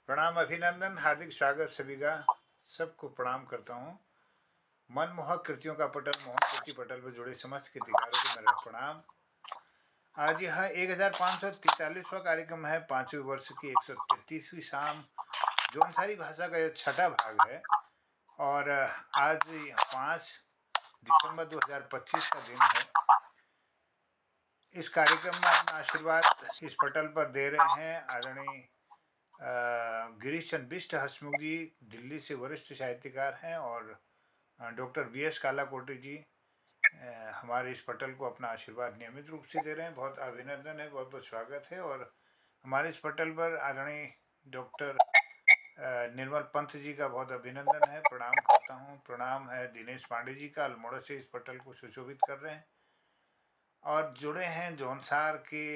प्रणाम, अभिनंदन, हार्दिक स्वागत सभी का। सबको प्रणाम करता हूँ। मनमोहक कृतियों का पटल, मोहन कीर्ति पटल पर जुड़े समस्त कृतिकारों को मेरा प्रणाम। आज यह 1543वां कार्यक्रम है, 5वें वर्ष की 133वीं शाम, जौनसारी भाषा का यह छठा भाग है। और आज 5 दिसंबर 2025 का दिन है। इस कार्यक्रम में अपना आशीर्वाद इस पटल पर दे रहे हैं आदरणीय गिरीश चंद्र बिष्ट हसमुख जी, दिल्ली से वरिष्ठ साहित्यकार हैं, और डॉक्टर BS कालाकोटी जी हमारे इस पटल को अपना आशीर्वाद नियमित रूप से दे रहे हैं। बहुत अभिनंदन है, बहुत बहुत स्वागत है। और हमारे इस पटल पर आदरणीय डॉक्टर निर्मल पंत जी का बहुत अभिनंदन है, प्रणाम करता हूँ। प्रणाम है दिनेश पांडे जी का, अल्मोड़ा से इस पटल को सुशोभित कर रहे हैं। और जुड़े हैं जौनसार के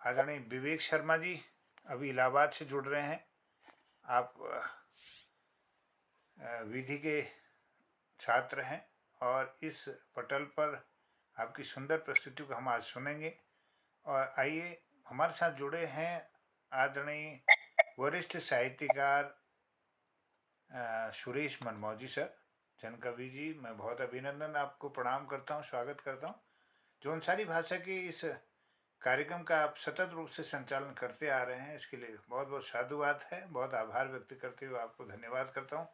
आदरणीय विवेक शर्मा जी, अभी इलाहाबाद से जुड़ रहे हैं। आप विधि के छात्र हैं और इस पटल पर आपकी सुंदर प्रस्तुति को हम आज सुनेंगे। और आइए, हमारे साथ जुड़े हैं आदरणीय वरिष्ठ साहित्यकार सुरेश मनमौजी सर, जनकवि जी। मैं बहुत अभिनंदन, आपको प्रणाम करता हूँ, स्वागत करता हूँ। जौनसारी भाषा के इस कार्यक्रम का आप सतत रूप से संचालन करते आ रहे हैं, इसके लिए बहुत बहुत साधुवाद है। बहुत आभार व्यक्त करते हुए आपको धन्यवाद करता हूँ।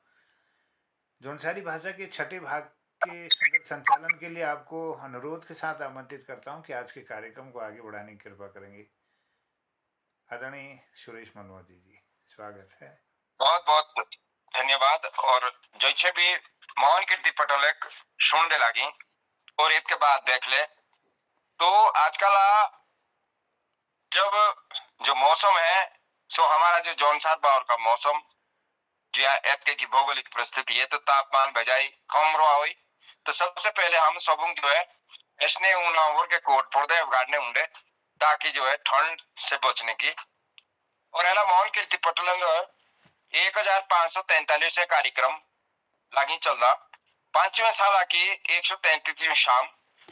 जौनसारी भाषा के छठे भाग के सुंदर संचालन के लिए आपको अनुरोध के साथ आमंत्रित करता हूँ कि आज के कार्यक्रम को आगे बढ़ाने की कृपा करेंगे। आदरणीय सुरेश मनमौजी जी, स्वागत है। बहुत बहुत धन्यवाद। और जैसे भी मोहन कीर्ति पटल एक सुनने लगी और एक के बाद देख ले, तो आजकल जब जो मौसम है, सो हमारा जो जौनसार बावर का मौसम जो है की भौगोलिक परिस्थिति है, तो तापमान बजाय कम रहा हुई, तो सबसे पहले हम सब जो है इसने उन के कोट पौधे उगाड़ने होंगे ताकि जो है ठंड से बचने की। और है ना, मोहन कीर्ति पटल 1543 कार्यक्रम लगी चल रहा, 5वें साल की 133वीं शाम।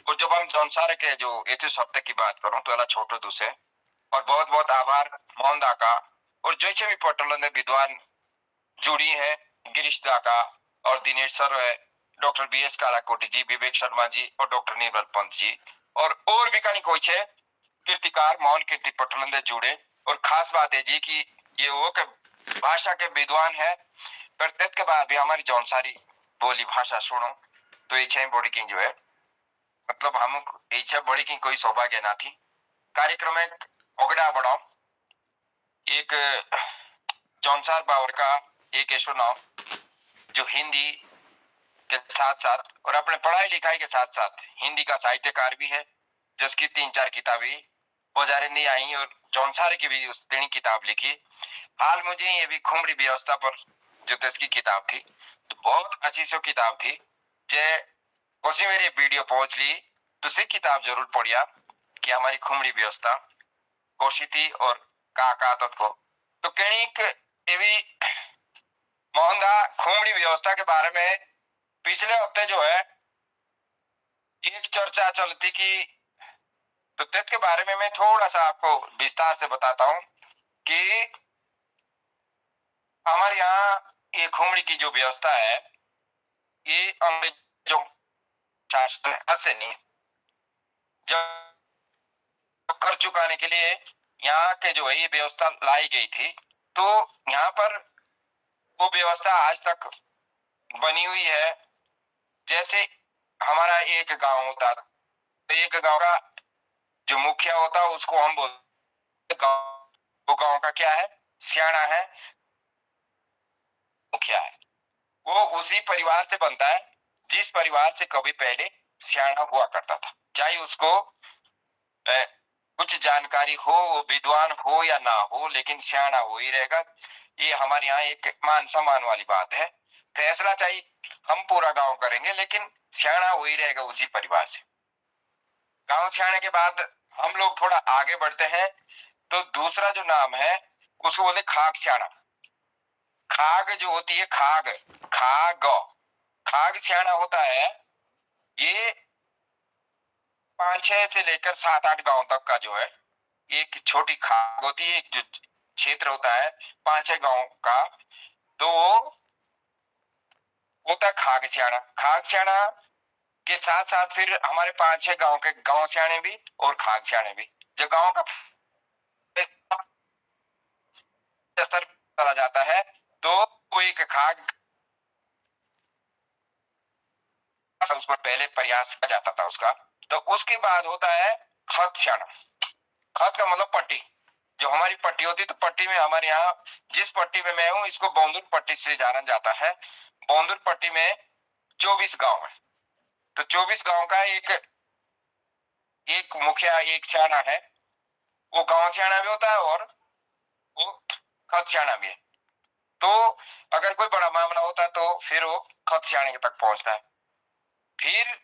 और जब हम जौनसार के जो 1 की बात करूं तो छोटे दूसरे, और बहुत बहुत आभार मोहन दा का और जैसे भी पटल ने विद्वान जुड़ी है, गिरीश दा का और दिनेश सर है, डॉक्टर BS कालाकोटी जी, विवेक शर्मा जी और डॉक्टर निर्मल पंत जी, और भी कहीं कोई है कीर्तिकार मोहन कीर्ति पटल ने जुड़े। और खास बात है जी कि ये वो के भाषा के विद्वान है, प्रत्येक के बाद भी हमारी जौनसारी बोली भाषा सुनो तो इच्छा बड़ी की जो है, मतलब हम इच्छा बड़ी की कोई सौभाग्य ना थी। कार्यक्रम में ओगड़ा बढ़ाओ एक जौनसार बावर का एक ऐसो नाम जो हिंदी के साथ साथ और अपने पढ़ाई लिखाई के साथ साथ हिंदी का साहित्यकार भी है, जिसकी 3-4 किताबें बाजारे नहीं आई, और जौनसार की भी उस किताब लिखी। हाल मुझे ये भी खुमरी व्यवस्था पर जो इसकी किताब थी, तो बहुत अच्छी सो किताब थी। जे उसी मेरी वीडियो पहुंच ली तो से किताब जरूर पढ़िया कि हमारी खुमरी व्यवस्था कोशी थी और का तत्व। तो कहीं एवी मोहनदा खुमरी व्यवस्था के बारे में पिछले हफ्ते जो है एक चर्चा चलती की, तो के बारे में मैं थोड़ा सा आपको विस्तार से बताता हूं कि हमारे यहाँ ये खुमरी की जो व्यवस्था है, ये अंग्रेजों शासन से नहीं, जब कर चुकाने के लिए यहाँ के जो है ये व्यवस्था लाई गई थी, तो यहाँ पर वो व्यवस्था आज तक बनी हुई है। जैसे हमारा एक गांव होता, तो एक गांव का जो मुखिया होता उसको हम बोलते वो गांव का क्या है, सियाना है, मुखिया है। वो उसी परिवार से बनता है जिस परिवार से कभी पहले सियाना हुआ करता था, चाहे उसको कुछ जानकारी हो, वो विद्वान हो या ना हो, लेकिन सियाना हो ही रहेगा। ये हमारे यहाँ एक मान सम्मान वाली बात है। फैसला चाहिए हम पूरा गांव करेंगे, लेकिन सियाना हो ही रहेगा उसी परिवार से। गांव सियाने के बाद हम लोग थोड़ा आगे बढ़ते हैं, तो दूसरा जो नाम है उसको बोलते खाग सियाना। खाग जो होती है, खाग सियाना होता है, ये 5-6 से लेकर 7-8 गांव तक का जो है एक छोटी खाग होती है, एक जो क्षेत्र होता है 5-6 गांव का, तो वो होता है खागस्याना। खागस्याना के साथ साथ फिर हमारे 5-6 गांव के गांव स्याणे भी और खागस्याने भी। जो गांव का स्तर चला जाता है तो वो एक खाग उसको पहले प्रयास किया जाता था उसका। तो उसके बाद होता है खत स्याणा। खत का मतलब पट्टी। जो हमारी पट्टी होती है, तो पट्टी में हमारे यहाँ जिस पट्टी में मैं हूँ इसको बौंदुर पट्टी से जाना जाता है। बौंदुर पट्टी में 24 गांव है। तो 24 गांव का एक मुखिया, एक स्याणा है। वो गांव स्याणा भी होता है और वो खत स्याणा भी है। तो अगर कोई बड़ा मामला होता है तो फिर वो खत स्याणे तक पहुंचता है। फिर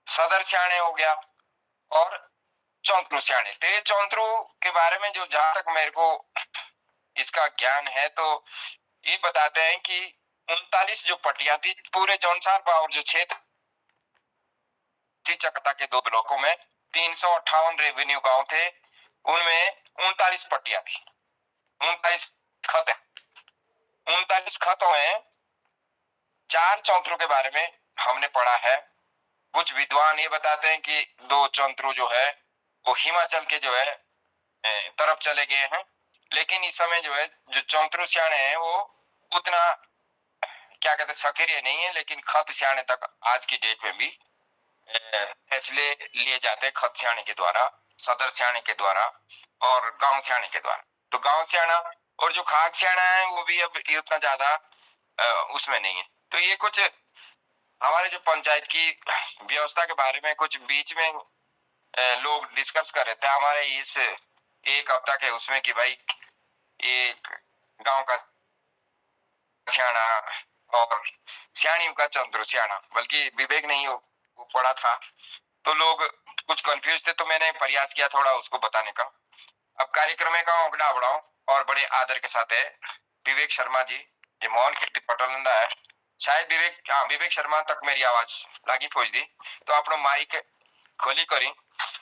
सदर स्याणे हो गया और चौंतरू स्याणे। तो ये चौंतरू के बारे में जो जहां तक मेरे को इसका ज्ञान है, तो ये बताते हैं कि 39 जो पट्टियां थी पूरे जौनसार बावर जो क्षेत्र चकता के 2 ब्लॉकों में 358 रेवेन्यू गांव थे, उनमें 39 पट्टियां थी। 39 खत है। 39 खतों में 4 चौंतरू के बारे में हमने पढ़ा है। कुछ विद्वान ये बताते हैं कि 2 चौंतरू जो है वो हिमाचल के जो है तरफ चले गए हैं। लेकिन इस समय जो है जो चौंतरू स्याणे हैं वो उतना क्या कहते हैं सक्रिय नहीं है, लेकिन खत स्याणे तक आज की डेट में भी फैसले लिए जाते हैं खत स्याणे के द्वारा, सदर स्याणे के द्वारा और गांव स्याणे के द्वारा। तो गांव स्याणा और जो खाग स्याणा है वो भी अब उतना ज्यादा उसमें नहीं है। तो ये कुछ हमारे जो पंचायत की व्यवस्था के बारे में कुछ बीच में लोग डिस्कस कर रहे थे हमारे इस एक हफ्ता के उसमें कि भाई एक गांव का स्याणा और स्याणी का चंद्र स्याणा, बल्कि विवेक नहीं वो पढ़ा था, तो लोग कुछ कंफ्यूज थे। तो मैंने प्रयास किया थोड़ा उसको बताने का। अब कार्यक्रम का अगड़ा बढ़ाओ और बड़े आदर के साथ है विवेक शर्मा जी, जो मोहन कीर्ति पटोलंदा है। शायद विवेक शर्मा तक मेरी आवाज लागी पहुंच दी, तो आप माइक खोली करी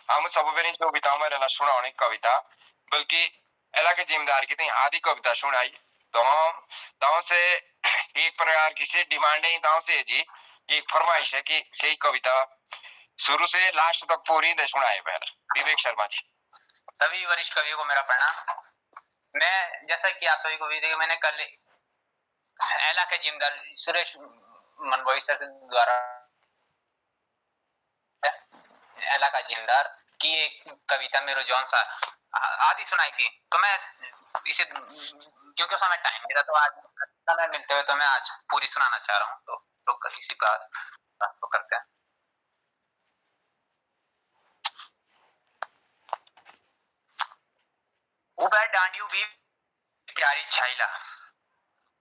हम सब जो बिताओ मेरे सुना कविता, बल्कि एला के जिम्मेदार की थी आधी कविता सुनाई। तो हम दाव से एक प्रकार की से डिमांड है दाव से जी, एक फरमाइश है कि सही कविता शुरू से लास्ट तक पूरी दे सुनाए पहले विवेक शर्मा जी। सभी वरिष्ठ कवियों को मेरा प्रणाम। मैं जैसा कि आप सभी को भी देखा, मैंने कल एला के जिम्मेदार सुरेश मनभोई सर द्वारा एला का जिम्मेदार की एक कविता मेरो जौन सा आदि सुनाई थी। तो मैं इसे क्योंकि उस समय टाइम मिला, तो आज समय मिलते हुए तो मैं आज पूरी सुनाना चाह रहा हूँ। तो इसी बात तो करते हैं। उबे डांडियो भी प्यारी छाइला,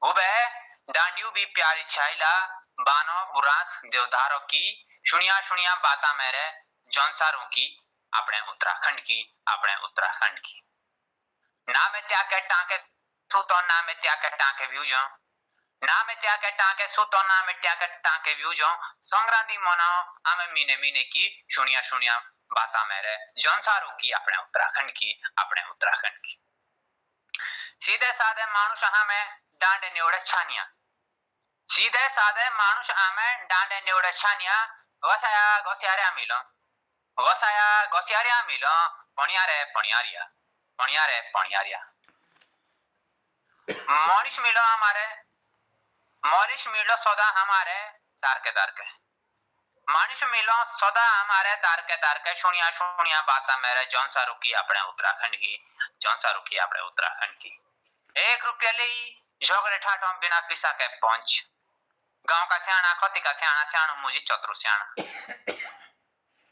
उबे डांडियो भी प्यारी छाइला, बानो बुरास देवदारों की सुनिया सुनिया बाता मेरे जौनसारों की, अपने उत्तराखंड की, अपने उत्तराखंड की। ना मैं त्या के टांके सुतो, ना मैं त्या के टांके व्यूजो, ना मैं त्या के टांके सुतो, ना मैं त्या के टांके व्यूजो, संग्रांधी मनाओ आमे मीने मीने की सुनिया सुनिया बाता मेरे जौनसारों की, अपने उत्तराखंड की, अपने उत्तराखंड की। सीधे साधे मानुष हमें डांडे निवड़े छानिया, सीधे साधे मानुष हमें डांडे निवड़े छानिया, वसाया गोसियारे मिलो, वसाया गोसियारे मिलो, पणियारे पणियारिया, पणियारे पणियारिया। मॉनिश मिलो हमारे, मॉनिश मिलो सौदा हमारे तारके तारके, मानिश मिलो सौदा हमारे तारके तारके, सुनिया सुनिया बाता मेरे जौनसारों की, अपने उत्तराखंड की, जौनसारों की, अपने उत्तराखंड की। 1 रुपया ले झगड़े ठाठों बिना पिसा के पहुंच, गांव का स्याणा खती का स्याणा, स्याणो मुझे चतुर स्याणा।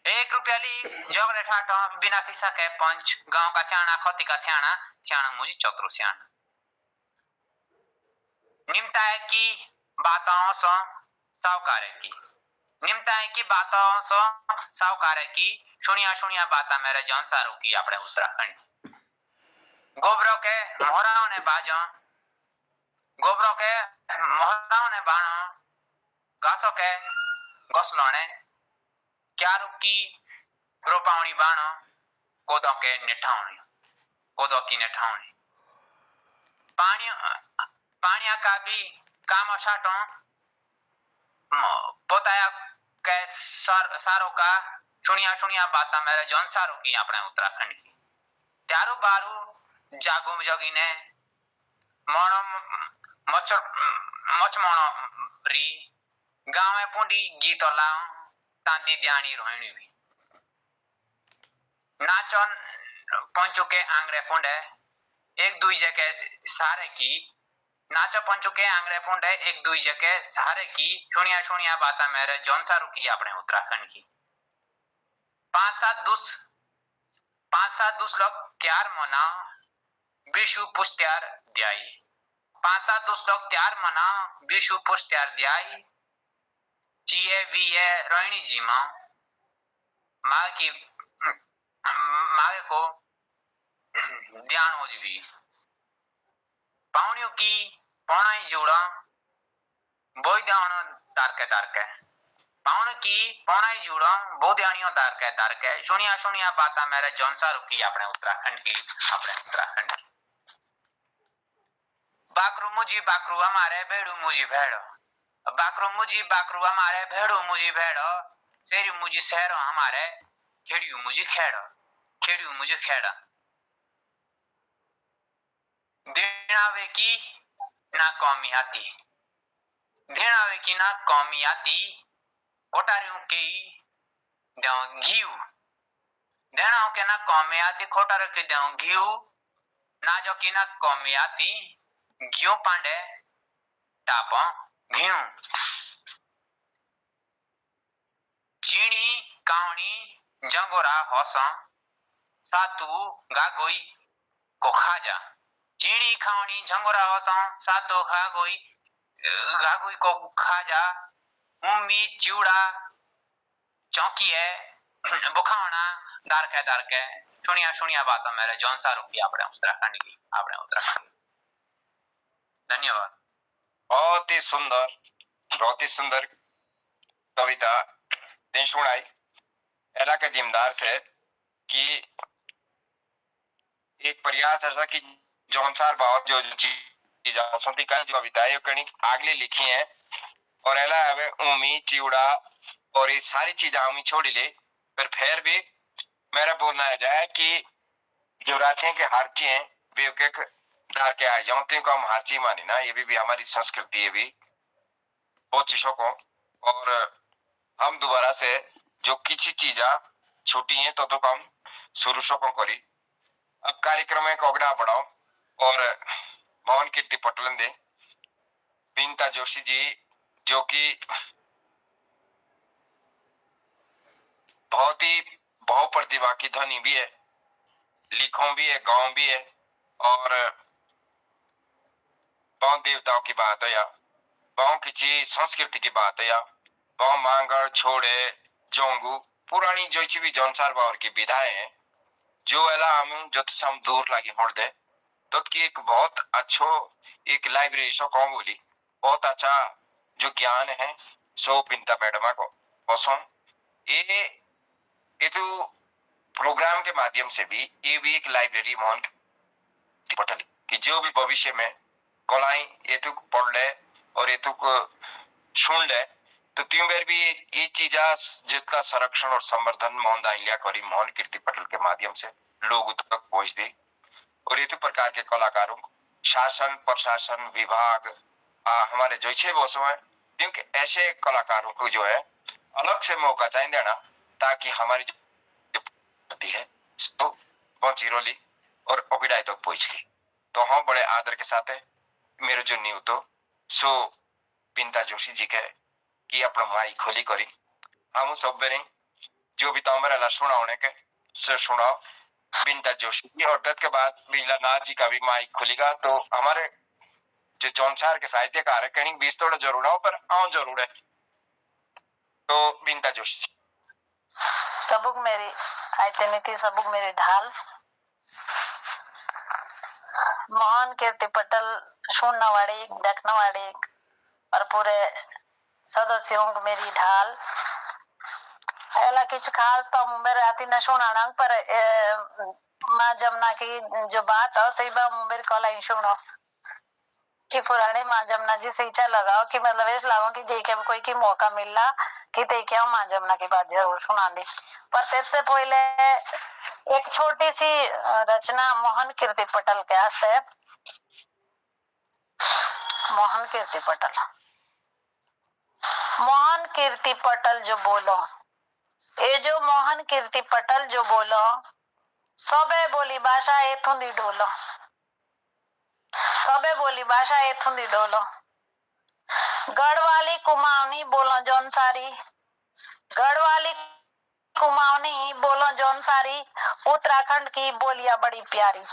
1 रुपया ली झगड़े ठाठों बिना पिसा के पहुंच, गांव का स्याणा खती का स्याणा, स्याणो मुझे चतुर स्याणा। निमताए की बातों से सावकारे की, निमताए की बातों से सावकारे की, सुनिया सुनिया बाता मेरे जौनसारों की, अपने उत्तराखंड। गोबरों के मोहराओं ने बाजों, गोबरों के मोहराओं ने बाणों, घासों के घोसलोने, क्यारू की रोपावनी बाणों, कोदों के निठावनी। कोदो की ने ठावणी पानी पानिया का भी काम साटो पोताया के सारो का सुनिया बात मेरे जौन सारो की अपने उत्तराखंड की त्यारो बारू जागो जगी ने मोनो मच मच मोनो री गाँव में पुंडी गीत लाओ तांदी ब्याणी रोहिणी भी नाचन पंचो के आंगरे पुंडे एक दूजे के सारे की नाचो पंचो के आंगरे पुंडे एक दूजे के सारे की सुनिया बात मेरे जौन सारू की अपने उत्तराखंड की पांच सात दुस लोग त्यार मना विशु पुष्त्यार द्याई 5-7 दुस लोग त्यार मना विशु पुष्त्यार द्याई जिए वीए रोहिणी जी माँ की मागे को ध्यान हो जी पावनियों की पौनाई जोड़ा बोई ध्यान तारके पावन की पौनाई जुड़ो बोध्यानियों दारके सुनिया बाता मेरे जौनसा रुकी अपने उत्तराखंड की बाकरू मुझी बाकरू हमारे भेड़ू मुझी भेड़ो बाकरू मुझी बाकरू हमारे भेड़ू मुझी भेड़ो शेरी मुझी शहरों हमारे खेड़ियो मुझी खेड़ा देनावे की ना कौमी आती कोटारियों की घीव देना के ना कौमी आती कोटारियों की घीव ना जो की ना कौमी आती घीव पांडे टापो घीव चीनी कावनी जंगोरा होसों सातु गागोई को खाजा चीनी खावनी झंगोरा होसों सातु गागोई को खाजा उम्मी चिवड़ा चौकी है बुखावना दारके सुनिया बात मेरे जौनसा रुकी अपने उत्तराखंड की धन्यवाद। बहुत ही सुंदर कविता ने सुनाई एला के जिम्मेदार से कि एक प्रयास ऐसा कि जौनसार बाव जो चीज कई कविताएं कहीं आगले लिखी हैं और एला हमें उमी चिवड़ा और ये सारी चीजें हमें छोड़ी ले फिर भी मेरा बोलना है जाए कि जो राखें के हारची हैं वे एक डार के आ जाओ को हम हारची माने ना ये भी हमारी संस्कृति है भी बहुत चीजों को और हम दोबारा से जो किसी चीजा छुट्टी है तो हम शुरू को करी अब कार्यक्रम में कोगड़ा बढ़ाओ और मोहन कीर्ति पटलन दे बिंता जोशी जी जो कि बहुत ही बहु प्रतिभा की ध्वनि भी है लिखों भी है गाँव भी है और बहु देवताओं की बात है या बहु किसी संस्कृति की बात है या बहु मांगड़ छोड़े जोंगू पुरानी जो भी जौनसार बावर की विधाएं हैं जो एला हम जो सम दूर लगी होड़ दे तो की एक बहुत अच्छो एक लाइब्रेरी सो कौन बोली बहुत अच्छा जो ज्ञान है सो बिंता मैडमा को ओसों ये तो प्रोग्राम के माध्यम से भी ये भी एक लाइब्रेरी मोहन पटल कि जो भी भविष्य में कोलाई ये तो पढ़ ले और ये तो सुन ले तो तीन बार भी ये चीजा जितना संरक्षण और संवर्धन मोहन दाइलिया करी मोहन कीर्ति पटल के माध्यम से लोग तक पहुंच दी और ये तो प्रकार के कलाकारों शासन प्रशासन विभाग हमारे जो छह बॉसों है क्योंकि ऐसे कलाकारों को जो है अलग से मौका चाहिए देना ताकि हमारी जो है तो बहुत जीरोली और ओगिडाई तक पहुंच गई तो हम बड़े आदर के साथ है मेरे जो न्यू तो सो बिंता जोशी जी के कि अपना माइक खोली करी हम सब बेरे जो भी तुम्हारा ला सुनाने के से सुनाओ बिंता जोशी जी और तद के बाद बिजला नाथ जी का भी माइक खुलेगा तो हमारे जो जौनसार के साहित्यकार है कहीं 20 थोड़ा जरूर हो पर आओ जरूर है तो बिंता जोशी सबुक मेरी आयतनिकी सबुक मेरी ढाल मोहन कीर्ति पटल सुनने वाले देखने वाले और पूरे सदस्यों को मेरी ढाल ऐला किच खास तो मेरे आती न सुनाना पर माँ जमुना की जो बात है सही बात मेरे कॉल सुनो कि पुराने माँ जमुना जी से इच्छा लगाओ कि मतलब इस लागो कि जे के कोई की मौका मिला कि ते क्या माँ जमुना की बात जरूर सुना दी। पर सबसे पहले एक छोटी सी रचना मोहन कीर्ति पटल के आस्ते। मोहन कीर्ति पटल, मोहन कीर्ति पटल जो बोलो, ये जो मोहन कीर्ति पटल जो बोलो सबे बोली भाषा एथुं दी डोलो, सबे बोली भाषा एथुं दी डोलो। गढ़वाली कुमाऊनी बोलो जौन सारी, गढ़वाली कुमाऊनी बोलो जौन सारी, उत्तराखंड की बोलियां बड़ी प्यारी,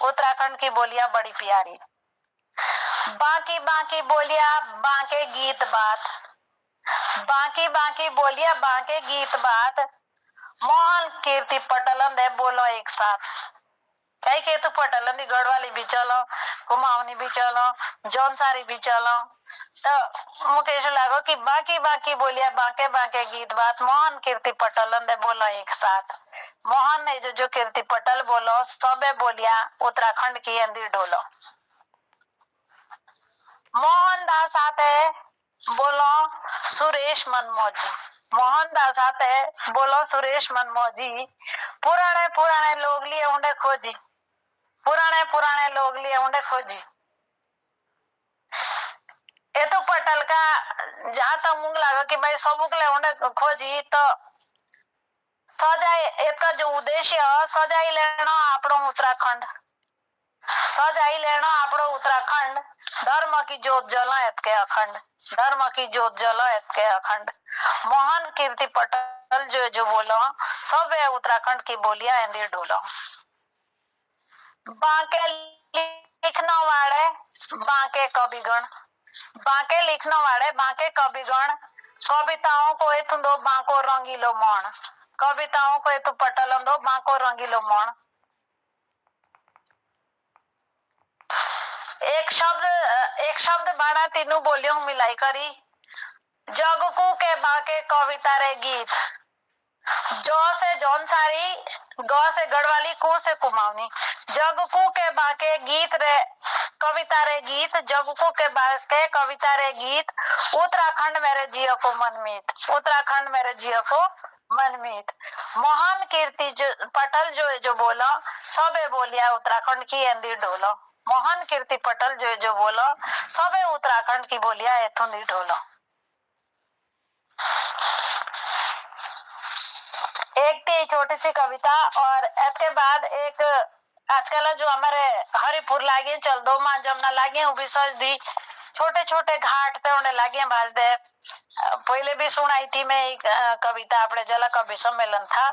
उत्तराखंड की बोलियां बड़ी प्यारी। बाकी बाकी बोलियां बांके गीत बात, बाकी बाकी बोलियां बांके गीत बात, मोहन कीर्ति पटलन दे बोलो एक साथ। कई के तो पटलन दी गढ़वाली भी चलो, कुमाऊनी भी चलो, जौनसारी भी चलो। तो मुझे ऐसा लगा कि बाकी बाकी बोलिया बांके बांके गीत बात, मोहन कीर्ति पटलन दे बोलो एक साथ। मोहन ने जो कीर्ति पटल बोलो सबे बोलिया उत्तराखंड की अंदर डोलो। मोहन दास आते बोलो सुरेश मनमोजी, मोहन दास आते बोलो सुरेश मनमोजी। पुराने पुराने लोग लिए उन्हें खोजी, पुराने पुराने लोग लिए उन्हें खोजी। ये तो पटल का जहां तक मुंग लगा कि भाई सबूक ले उन्हें खोजी तो सजाई इसका जो उद्देश्य है सजाई लेना आपड़ो उत्तराखंड, सजाई लेना आपड़ो उत्तराखंड। धर्म की जोत जला के अखंड, धर्म की जोत जला के अखंड। मोहन कीर्ति पटल जो बोलो सब है उत्तराखंड की बोलियां हिंदी डोलो। बांके लिखना वाले बांके कविगण, बांके लिखना वाले बांके कविगण, कविताओं को एतु दो बांको रंगीलो मन, कविताओं को एतु पटलन दो बांको रंगीलो मन। एक शब्द बाणा तीनों बोलियों मिलाई करी। जगकू के बांके कविता रे गीत, जो से जौनसारी, गौ से गढ़वाली, कू से कुमाऊनी। जगकू के बांके गीत रे कविता रे गीत, जगकू के बांके कविता रे गीत। उत्तराखंड मेरे जियो को मनमीत, उत्तराखंड मेरे जियो को मनमीत। मोहन कीर्ति पटल जो बोलो सबे बोलिया उत्तराखंड की अंदर डोलो। मोहन कीर्ति पटल जो बोलो सबे उत्तराखंड की बोलिया एथुं दी डोलो। एक थी छोटी सी कविता और इसके बाद एक आजकल जो हमारे हरिपुर लागे चल दो माँ जमुना लागे वो भी सज दी, छोटे छोटे घाट पे उन्हें लागे बाज दे। पहले भी सुनाई थी मैं एक कविता अपने जला कवि सम्मेलन था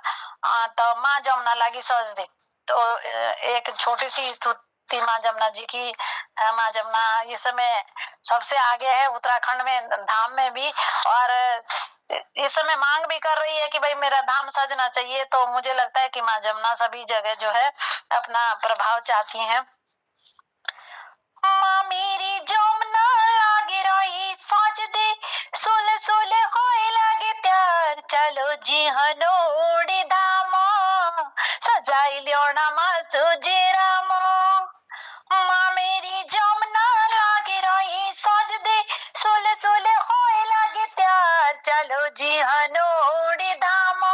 तो माँ जमुना लागी सज दी। तो एक छोटी सी स्तुति माँ जमुना जी की। माँ जमुना इस समय सबसे आगे है उत्तराखंड में धाम में भी, और इस समय मांग भी कर रही है कि भाई मेरा धाम सजना चाहिए। तो मुझे लगता है कि माँ जमुना सभी जगह जो है अपना प्रभाव चाहती हैं। माँ मेरी जमुना लागे रही सज दे, सोले सोले होए लागे त्यार, चलो जी हनोड़ी धामा सजाई लियोना माँ सुजी रामा। माँ मेरी जमुना लागे रही सज दे, सोले सोले होए लागे त्यार, चलो जी हनोड़ी धामा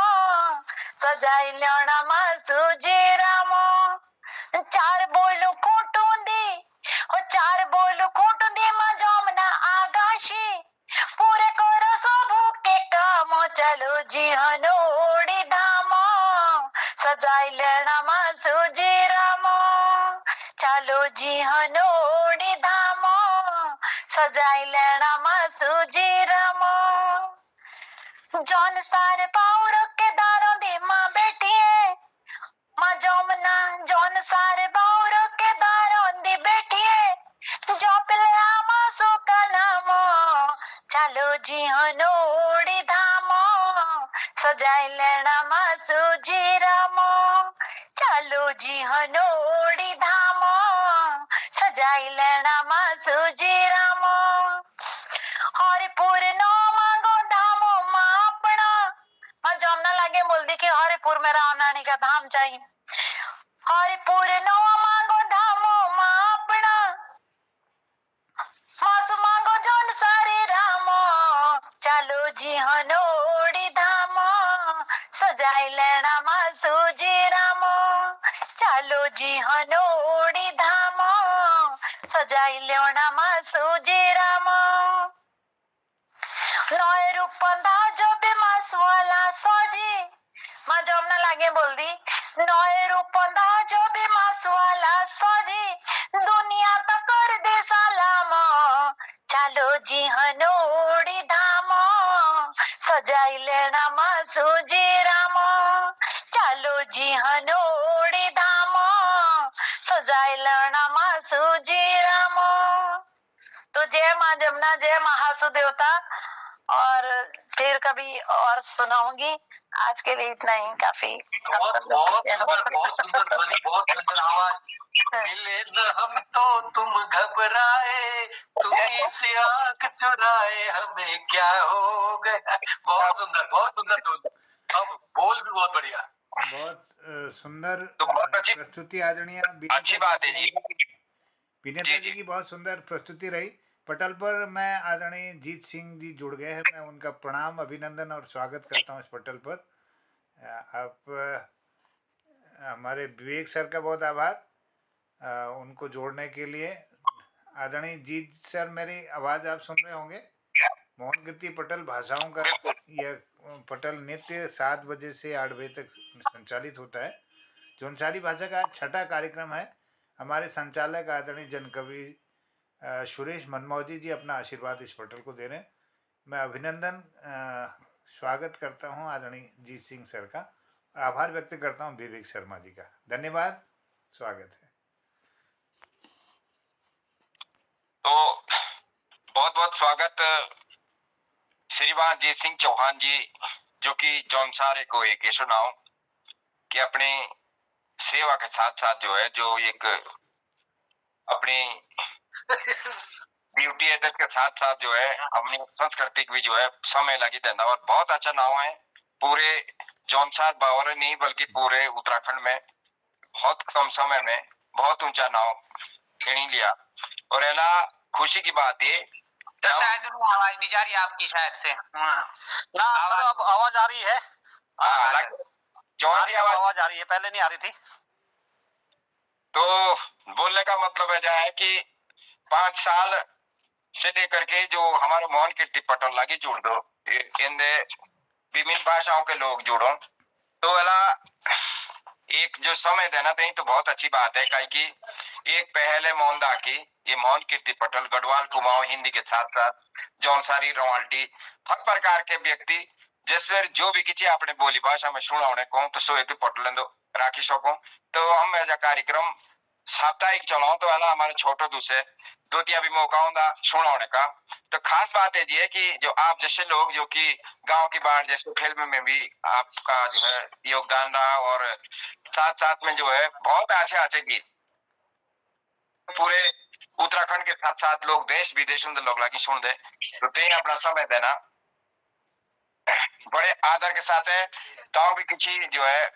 सजाई लियोना माँ सुजी रामा। चार बोलो कोटुंदी हो, चार बोलो कोटुंदी माँ जमुना आगाशी, पूरे करो सबू के काम, चलो जी हनोड़ी धामा सजाई लेना माँ सुजी रामा, चलो जी हनोड़ी धामा सजाई लेना माँ सुजी रामा। जौन सारे पाउर के दारों दी माँ बेटी है माँ जमुना, जौन सारे बाउर के दारों दी बेटी है, जो पिले आमा सो का नामो, चलो जी हनोड़ी धामो सजाई लेना माँ सुजी रामो, चलो जी हनोड़ी धामो सजाई लेना माँ सुजी रामो। हरिपुर नो मांगो धामो माँ अपना, माँ जमुना लागे बोल दी कि हरिपुर में राम नानी का धाम चाहिए। सजाई लेना मासूजी रामो चालो जी हनोड़ी धामो सजाई लेना मासूजी रामो नए रूपंदा जो भी मासुआला सोजी माँ जब ना लागे बोल दी नए रूपंदा जो भी मासुआला सोजी दुनिया तो कर दे सलाम चालो जी हनोड़ी धामो सजाई लेना मासूजी रामो चालो जी हनोड़ी धामो सजाई लेना मासूजी रामो। तो जय माँ जमुना जय महासु देवता और फिर कभी और सुनाऊंगी। आज के लिए इतना ही काफी। बहुत सुंदर ध्वनि, बहुत सुंदर आवाज। मिले न हम तो तुम घबराए, तुम्ही से आंख चुराए हमें क्या हो गया। बहुत सुंदर ध्वनि। अब बोल भी बहुत बढ़िया। बहुत सुंदर तो बहुत अच्छी प्रस्तुति आदरणीय अच्छी बात है जी। विनेता जी की बहुत सुंदर प्रस्तुति रही। पटल पर मैं आदरणीय जीत सिंह जी जुड़ गए हैं, मैं उनका प्रणाम अभिनंदन और स्वागत करता हूं इस पटल पर। आप हमारे विवेक सर का बहुत आभार उनको जोड़ने के लिए। आदरणीय जीत सर, मेरी आवाज़ आप सुन रहे होंगे। मोहन कीर्ति पटल भाषाओं का यह पटल नित्य 7 बजे से 8 बजे तक संचालित होता है। जौनसारी भाषा का छठा कार्यक्रम है। हमारे संचालक आदरणीय जनकवि सुरेश मनमौजी जी अपना आशीर्वाद इस पटल को दे रहे हैं। मैं अभिनंदन स्वागत करता हूं आदरणीय जीत सिंह सर का, आभार व्यक्त करता हूं विवेक शर्मा जी का। धन्यवाद, स्वागत है। तो बहुत बहुत स्वागत श्रीमान जीत सिंह चौहान जी, जो कि जौनसारे को एक ऐसा नाम कि अपने सेवा के साथ साथ जो है जो एक अपनी ड्यूटी एडेट के साथ साथ जो है अपनी संस्कृति भी जो है समय लगी देना, और बहुत अच्छा नाम है पूरे जौनसार बावर नहीं बल्कि पूरे उत्तराखंड में बहुत कम समय में बहुत ऊंचा नाम खिणी लिया। और है ना खुशी की बात है शायद आवाज नहीं जा रही आपकी शायद से ना सर, अब आवाज आ रही है। चौहान की आवाज आ रही है, पहले नहीं आ रही थी। तो बोलने का मतलब है कि 5 साल से लेकर के जो हमारे मोहन कीर्ति पटल लगी जुड़ दो इन विभिन्न भाषाओं के लोग जुड़ो, तो वाला एक जो समय देना था तो बहुत अच्छी बात है। कहीं की एक पहले मोहनदा की ये मोहन कीर्ति पटल गढ़वाल कुमाऊं हिंदी के साथ साथ जौनसारी रवाल्टी हर प्रकार के व्यक्ति जिसमें जो भी किसी अपने बोली भाषा में सुना होने को तो सो एक पटल दो राखी सको। तो हम ऐसा कार्यक्रम साप्ताहिक चलाओ तो वाला हमारे छोटो दूसरे द्वितीय भी मौका होगा सुना होने का। तो खास बात है जी है कि जो आप जैसे लोग जो कि गांव की बाढ़ जैसे फिल्म में भी आपका जो है योगदान रहा, और साथ साथ में जो है बहुत अच्छे गीत पूरे उत्तराखंड के साथ साथ लोग देश विदेश में लोग लगी सुन दे, तो ते अपना समय देना बड़े आदर के साथ है। तो भी किसी जो है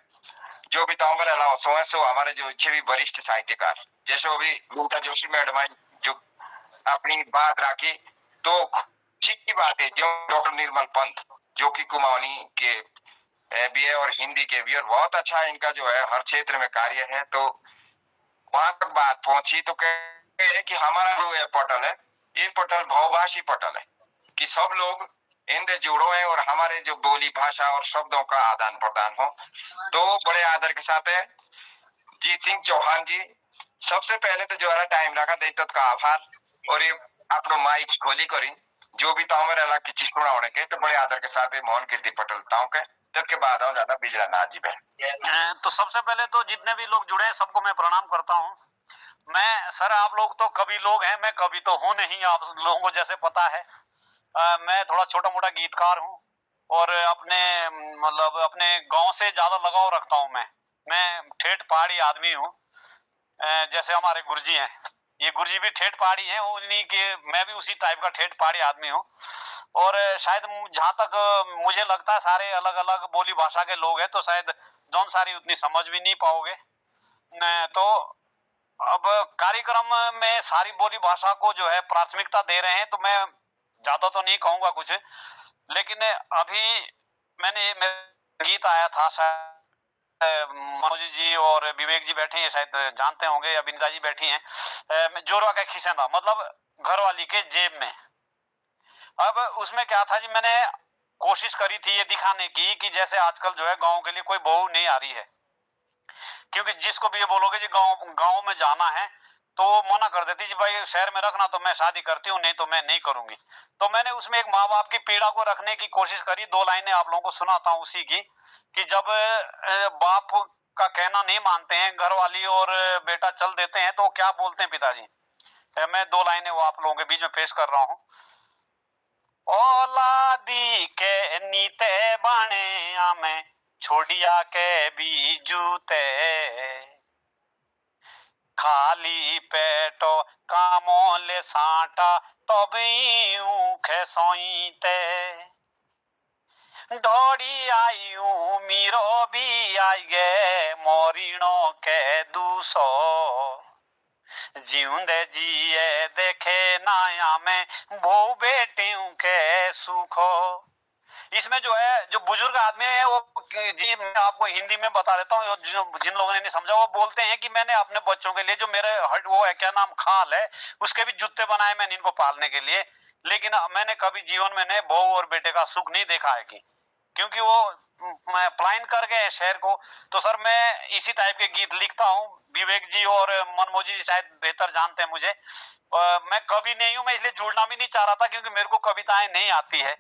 जो भी ताओ का सो हमारे जो अच्छे भी वरिष्ठ साहित्यकार जैसे वो भी गुप्ता जोशी मैडम जो अपनी बात राखी, तो खुशी की बात है जो डॉक्टर निर्मल पंत जो कि कुमाऊनी के भी है और हिंदी के भी, और बहुत अच्छा इनका जो है हर क्षेत्र में कार्य है। तो वहां तक बात पहुंची तो कहे कि हमारा जो ये पटल है ये पटल बहुभाषी पटल है कि सब लोग इनसे जुड़ो है और हमारे जो बोली भाषा और शब्दों का आदान प्रदान हो। तो बड़े आदर के साथ है जीत सिंह चौहान जी, सबसे पहले तो जो है टाइम रखा देता का आभार, और ये अपनो माइक खोली करी जो भी ताऊ मेरा किसी सुना होने के तो बड़े आदर के साथ मोहन कीर्ति पटल ताऊ के तब के बाद आओ ज्यादा बिजला ना जी बहन। तो सबसे पहले तो जितने भी लोग जुड़े हैं सबको मैं प्रणाम करता हूँ। मैं सर आप लोग तो कवि लोग हैं, मैं कवि तो हूँ नहीं, आप लोगों को जैसे पता है। मैं थोड़ा छोटा मोटा गीतकार हूँ और अपने मतलब अपने गांव से ज्यादा लगाव रखता हूँ। मैं ठेठ पहाड़ी आदमी हूँ। जैसे हमारे गुरुजी हैं, ये गुरुजी भी ठेठ पहाड़ी हैं, उन्हीं के मैं भी उसी टाइप का ठेठ पहाड़ी आदमी हूँ। और शायद जहां तक मुझे लगता है सारे अलग अलग बोली भाषा के लोग हैं, तो शायद जौनसारी उतनी समझ भी नहीं पाओगे। तो अब कार्यक्रम में सारी बोली भाषा को जो है प्राथमिकता दे रहे हैं, तो मैं ज्यादा तो नहीं कहूंगा कुछ, लेकिन अभी मैंने गीत आया था, मनोज जी और विवेक जी बैठे हैं, शायद जानते होंगे, या बिंदा जी बैठी हैं, जोरवा के खींचा था, मतलब घर वाली के जेब में। अब उसमें क्या था जी, मैंने कोशिश करी थी ये दिखाने की कि जैसे आजकल जो है गांव के लिए कोई बहू नहीं आ रही है, क्योंकि जिसको भी ये बोलोगे जी गांव गांव में जाना है तो वो मना कर देती जी, भाई शहर में रखना तो मैं शादी करती हूँ, नहीं तो मैं नहीं करूंगी। तो मैंने उसमें एक माँ बाप की पीड़ा को रखने की कोशिश करी। 2 लाइनें आप लोगों को सुनाता हूँ उसी की, कि जब बाप का कहना नहीं मानते हैं घर वाली और बेटा चल देते हैं तो क्या बोलते हैं पिताजी। मैं 2 लाइनें वो आप लोगों के बीच में पेश कर रहा हूँ। औलादी के नीते बाणे आमे छोड़िया के बीजूते, खाली पेटो कामों ले साटा तभी ऊखे सोईते, ढोड़ी आयु मीरो भी आई गे मोरीणों के दूसो, जीउंदे जिए देखे नाया में भो बेटियों के सुखो। इसमें जो है, जो बुजुर्ग आदमी है वो जी, मैं आपको हिंदी में बता देता हूँ, जिन लोगों ने नहीं समझा वो बोलते हैं कि मैंने अपने बच्चों के लिए जो मेरे हट वो है क्या नाम खाल है, उसके भी जूते बनाए मैंने इनको पालने के लिए, लेकिन मैंने कभी जीवन में बहू और बेटे का सुख नहीं देखा है, क्योंकि वो पलायन कर गए शहर को। तो सर मैं इसी टाइप के गीत लिखता हूँ। विवेक जी और मनमोज जी शायद बेहतर जानते हैं मुझे, मैं कवि नहीं हूँ, मैं इसलिए जुड़ना भी नहीं चाह रहा था क्योंकि मेरे को कविताएं नहीं आती है।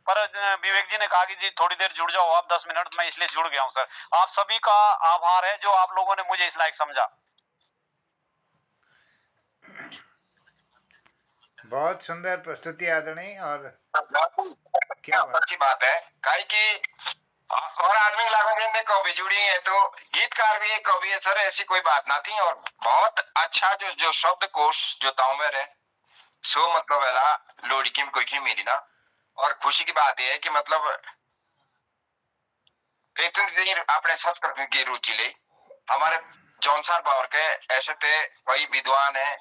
पर विवेक जी ने कहा कि जी थोड़ी देर जुड़ जाओ आप 10 मिनट, मैं इसलिए जुड़ गया हूँ सर। आप सभी का आभार है जो आप लोगों ने मुझे इस लायक समझा। बहुत सुंदर प्रस्तुति आदरणीय। और क्या अच्छी बात है, काहे कि और आदमी लागोगे कवि जुड़ी है तो गीतकार भी एक कवि है सर, ऐसी कोई बात ना थी। और बहुत अच्छा जो शब्द कोश जो ताउमेर है सो मतलब है लोड़ी की कोई की मेरी ना। और खुशी की बात यह है कि मतलब इतनी देर अपने संस्कृति की रुचि ले हमारे जौनसार बावर के ऐसे थे कई विद्वान है,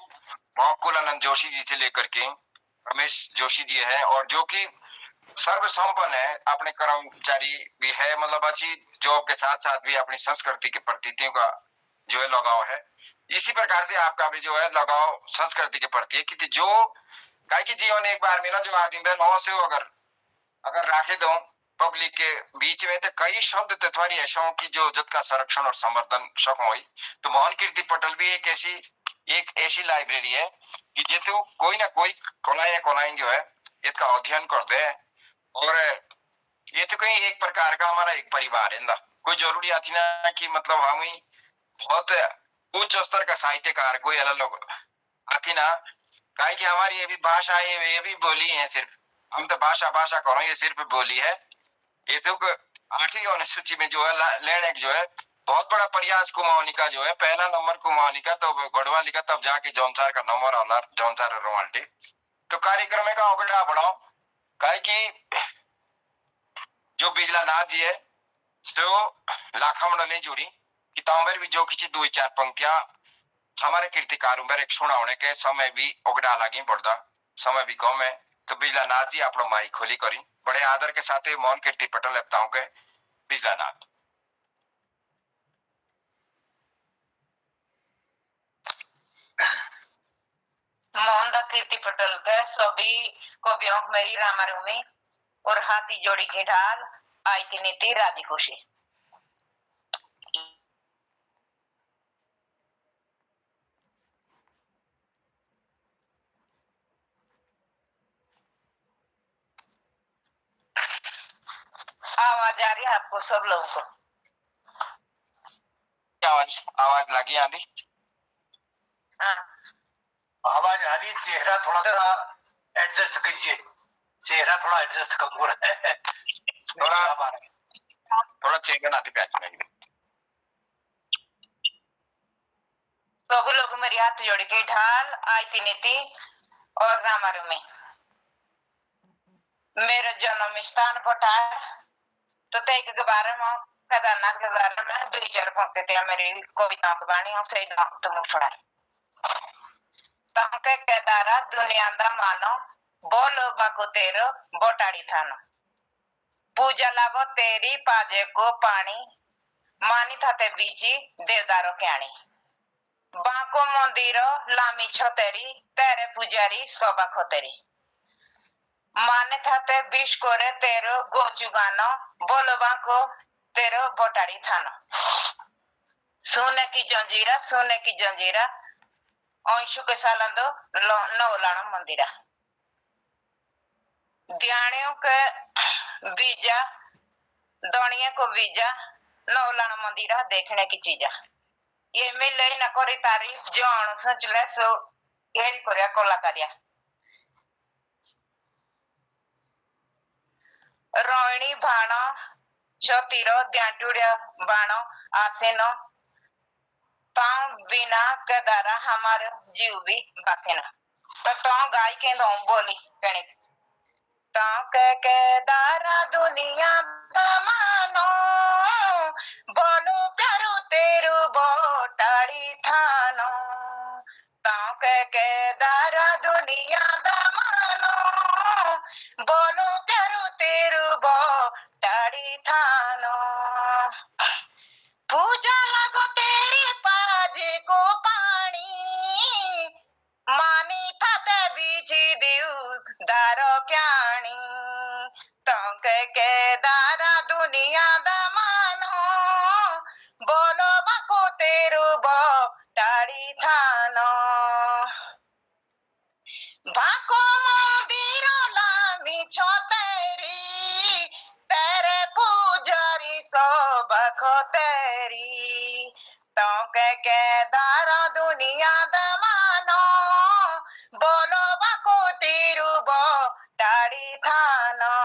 कुलानंद जोशी जी से लेकर के रमेश जोशी जी है, और जो कि सर्व संपन्न है, अपने कर्मचारी भी है, मतलब अच्छी जॉब के साथ साथ भी अपनी संस्कृति के प्रति का जो है लगाव है। इसी प्रकार से आपका भी जो है लगाव संस्कृति के प्रति है कि जो काहे की जीवन एक बार मिला, जो आदमी बहन हो से अगर राखे दो पब्लिक के बीच में तो कई शब्द तत्वारी ऐसा की जो जत का संरक्षण और संवर्धन सको हुई। तो मोहन कीर्ति पटेल भी एक ऐसी लाइब्रेरी है कि जितु कोई ना कोई कोलाइन जो है इसका अध्ययन कर दे। और ये तो कहीं एक प्रकार का हमारा एक परिवार है ना, कोई जरूरी आती ना कि मतलब हम ही बहुत उच्च स्तर का साहित्यकार कोई अलग लोग आती ना, काहे कि हमारी ये भी भाषा ये भी बोली है, सिर्फ हम तो भाषा करो, ये सिर्फ बोली है। ये तो 8वीं अनुसूची में जो है लेने जो है बहुत बड़ा प्रयास कुमाऊनी का जो है पहला नंबर कुमाऊनी का, तो गढ़वा लिखा तब जाके जौनसार का नंबर आला जौनसार रोमांटी। तो कार्यक्रम का अगड़ा बढ़ाओ काहे कि जो बिजला नाथ जी है तो लाखा मंडली जुड़ी किताबों में भी जो किसी 2-4 पंक्तियां हमारे कीर्तिकारों में एक सुनाने के समय भी उगड़ा लगी पड़ता, समय भी कम है। तो बिजला नाथ जी अपना माइक खोली करी बड़े आदर के साथ मोहन कीर्ति पटेल लेपताओं के बिजला नाथ। मोहन कीर्ति पटेल के सभी कवियों मेरी रामारूमी और हाथी जोड़ी की ढाल आई थी नीति राजी खुशी। आवाज आ रही है आपको सब लोगों को? आवाज लगी आंधी? हाँ आवाज आ रही है। चेहरा थोड़ा एडजस्ट कीजिए, चेहरा थोड़ा एडजस्ट कम हो रहा है, थोड़ा चेहरा नाती प्याज लगी। सब लोग मेरी हाथ जोड़ी की ढाल आई थी नीति और रामारूमी। मेरा जन्म स्थान भटार तो तेईक के बारे में केदारनाथ के बारे में 2-4 पंक्ति मेरी कविताओं की बाणी और सही तुम सुना तमके केदारा दुनिया दा मानो बोलो बाको तेरो बोटाड़ी थानो पूजा लागो तेरी पाजे को पानी मानी थाते बीची देवदारो क्याणी बाको मंदिरो लामी छतेरी तेरे पुजारी सोबा खोतेरी माने थाते बिश करे तेरो गोचुगानो बोलो बाको तेरो बोटारी थानो सोने की जंजीरा अंशु के सालंदो नौलाना मंदिरा दियाणियों के बीजा दणिया को बीजा नौलाना मंदिरा देखने की चीजा ये मिले न करी तारीफ जो अणु चले सो हेरी कोरिया कलाकारिया रोहिणी भाण छतीरो द्यांटुड़िया बाण आसेनो ताऊ बिना कदारा हमारे जीव भी बासेना तो ताऊ गाय के दो बोली कणी ताऊ के दारा दुनिया दमानो बोलो प्यारो तेरू बोटाड़ी थानो ताऊ के दारा दुनिया दमानो बोलो प्यारो तेरू बोटाड़ी थानो पूजा लगो तेरी पाजी को पानी मानी थाते बीजी दिउ दारो क्याणी तंक के दारा दुनिया दमानो बोलो बाको तेरू बो टाड़ी थानो बाको मंदिरो लामी छो तेरी तेरे पुजारी सोबा तेरी तंक के दारा दुनिया दमानो बोलो बाको तेरू बो टाड़ी थानो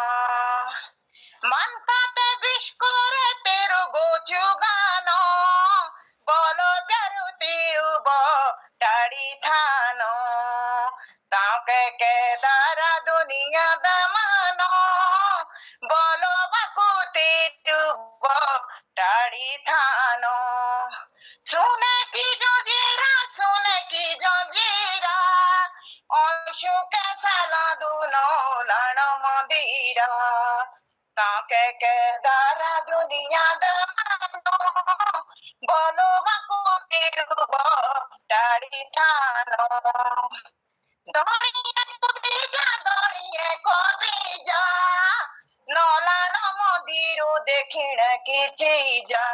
मनता ते बिस्कुरे तेरू गोचु गानो बोलो प्यारू तेरू बो टाड़ी थानो तंक के दारा दुनिया दमानो बोलो बाको तेरू बो टाड़ी थानो सोने की जंजीरा अंशु के साला दोनों लड़ मंदिरा ताके के दारा दुनिया दमानो बोलो बाको तेरू बो टाड़ी थानो दणिये को बीजा नौलाना मंदिरो देखिण की चीजा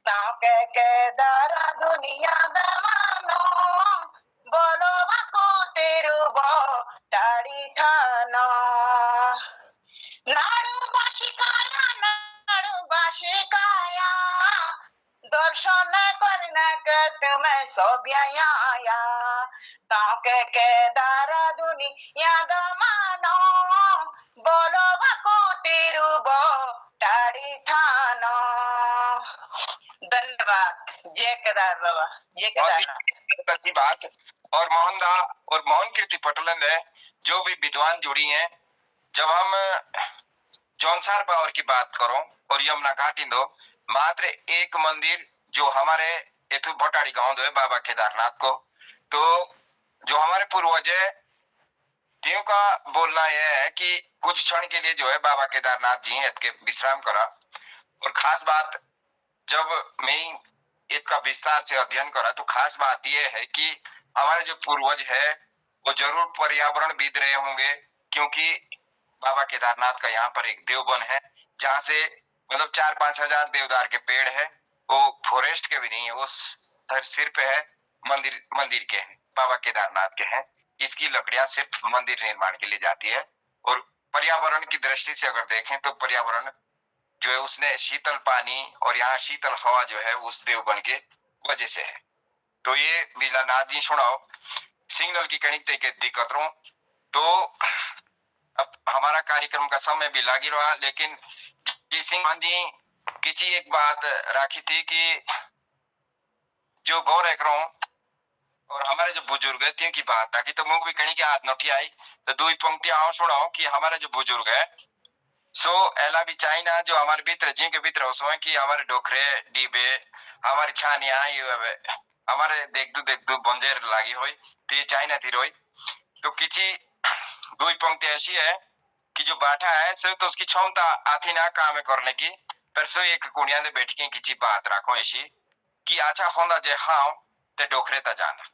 ताके के दारा दुनिया दमानो बोलो बाको तेरू बो टाड़ी थानो नाड़ू बाशिकाया दर्शन करने के तुम्हें सोबिया आया ताके के दारा दुनिया दमानो बोलो बाको तेरू बो टाड़ी थानो धन्यवाद जय केदार बाबा जय केदारनाथ अच्छी बात। और मोहनदा और मोहन कीर्ति पटलन है जो भी विद्वान जुड़ी हैं। जब हम जौनसार पावर की बात करो और यमुना घाटी दो मात्र एक मंदिर जो हमारे एथु भोटाड़ी गांव दो है बाबा केदारनाथ को, तो जो हमारे पूर्वज है तीनों का बोलना यह है कि कुछ क्षण के लिए जो है बाबा केदारनाथ जी के विश्राम करा। और खास बात जब मैं इसका विस्तार से अध्ययन करा तो खास बात यह है कि हमारे जो पूर्वज है वो जरूर पर्यावरणविद रहे होंगे, क्योंकि बाबा केदारनाथ का यहाँ पर एक देववन है जहाँ से मतलब 4-5 हजार देवदार के पेड़ है। वो फॉरेस्ट के भी नहीं है, वो सिर पे है, मंदिर के हैं, बाबा केदारनाथ के हैं। इसकी लकड़ियां सिर्फ मंदिर निर्माण के लिए जाती है। और पर्यावरण की दृष्टि से अगर देखें तो पर्यावरण जो है उसने शीतल पानी और यहाँ शीतल हवा जो है उस देवबन के वजह से है। तो ये बिलानाथ जी सुनाओ सिग्नल की कणिकते के दिक्कतों। तो अब हमारा कार्यक्रम का समय भी लागी रहा, लेकिन जी सिंह जी किसी एक बात राखी थी कि जो गौर करो और हमारे जो बुजुर्ग है तीन की बात राखी, तो मुझ भी कहीं की हाथ नोटी आई तो दो ही पंक्तियां सुनाओ कि हमारे जो बुजुर्ग है सो एला भी चाइना जो हमारे भीतर जी के भीतर हो सो है कि हमारे डोखरे डीबे हमारी छानिया हमारे देख दू बंजेर लागी हुई तो ये चाइना थी रोई। तो किसी दो ही पंक्ति ऐसी है कि जो बैठा है सो तो उसकी क्षमता आती ना काम करने की, पर सो एक कुनिया ने बैठ के किसी बात रखो ऐसी कि अच्छा होंदा जे हाँ ते डोखरे ता जाना,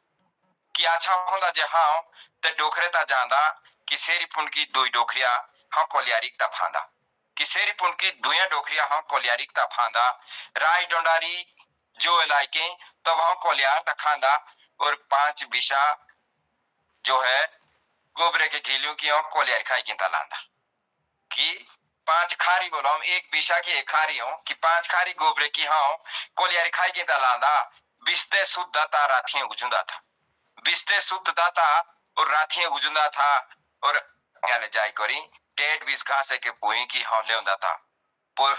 कि अच्छा होंदा जे हाँ ते डोखरे ता जाना, कि सेरी पुन की दुई डोखरिया हाँ कोलियारिक ता भांदा, कि सेरी पुन की दुया डोखरिया हाँ कोलियारिक ता भांदा, राय डोंडारी जो इलाके तब हाँ कोलियार ता खांदा, और 5 बिशा जो है गोबरे के घिलियों की हाँ कोलियार खाई किंता लांदा, कि 5 खारी बोलो हम एक बिशा की एक खारी हो कि 5 खारी गोबरे की हाँ कोलियार खाई किंता लांदा, बिस्ते शुद्ध दाता राथियां उजुंदा था, बिस्ते शुद्ध दाता और राथियां उजुंदा था, और याले जाय करी डेढ़ 20 घास के पुई की हाँ लेउंदा था, पर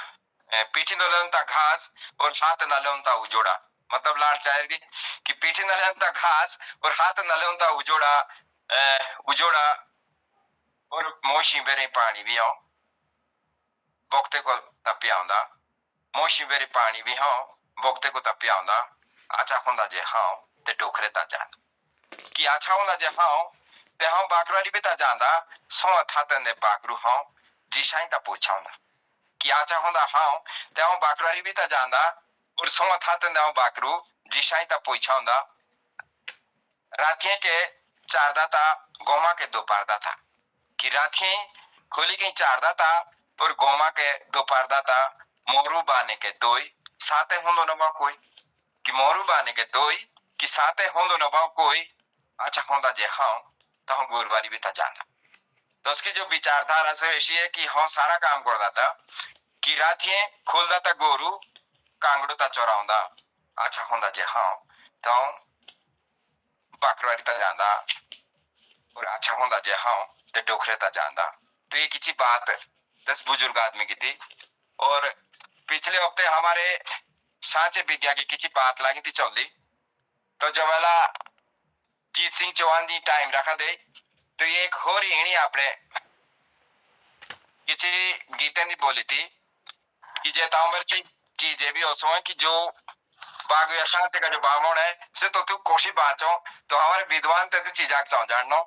पीठी न लेउंदा घास और हाथ न लेउंदा उजोड़ा, मतलब लाल चाहेगी कि पीठी न लेउंदा घास और हाथ न लेउंदा उजोड़ा, उजोड़ा और मोशी बेरे पानी भी हो बोकते को तपिया होंदा, मोशी बेरे पानी भी हो बोकते को तपिया होंदा, अच्छा होंदा जे हाँ ते डोखरे ता जान, कि अच्छा होंदा जे हाँ ते हाँ बाकरारी भी ता जांदा, सो थाते ने बाकरू हाँ जिशाई ता पूछा होंदा, कि अच्छा होंदा हाँ ते हाँ बाकरारी भी ता जांदा, और सो थाते ने हाँ बाकरू जिशाई ता पूछा होंदा, राथिये के चारदा ता गोमा के दो पारदा था, कि राथिये खोली के चारदा था और गोमा के दो पारदा था, मोरू बाने के दोई साथे होंदो नबा कोई, कि मोरू बाने के दोई कि साथे होंदो नबा कोई, अच्छा होंदा जे हाँ तो हम गोरवारी भी था जाना। तो उसकी जो विचारधारा से ऐसी है कि हाँ सारा काम कर रहा था, कि राथिये खोलदा था गोरू कांगड़ो ता चौराउंदा, अच्छा होंदा जे हाँ तो बाकरवारी ता जांदा, और अच्छा होंदा जे हाँ ते डोखरे ता जांदा। तो ये किसी बात 10 बुजुर्ग आदमी की थी, और पिछले हफ्ते हमारे सांचे विद्या की किसी बात लगी थी चौली, तो जब वाला जीत सिंह चौहान जी टाइम रखा दे, तो ये एक हो रही आपने किसी गीते नहीं बोली थी कि जे तांबर की चीजें भी हो है कि जो बाग या सांचे का जो बामण है से तो तू कोशी बाचो, तो हमारे विद्वान ते चीजा चाहो जाननो,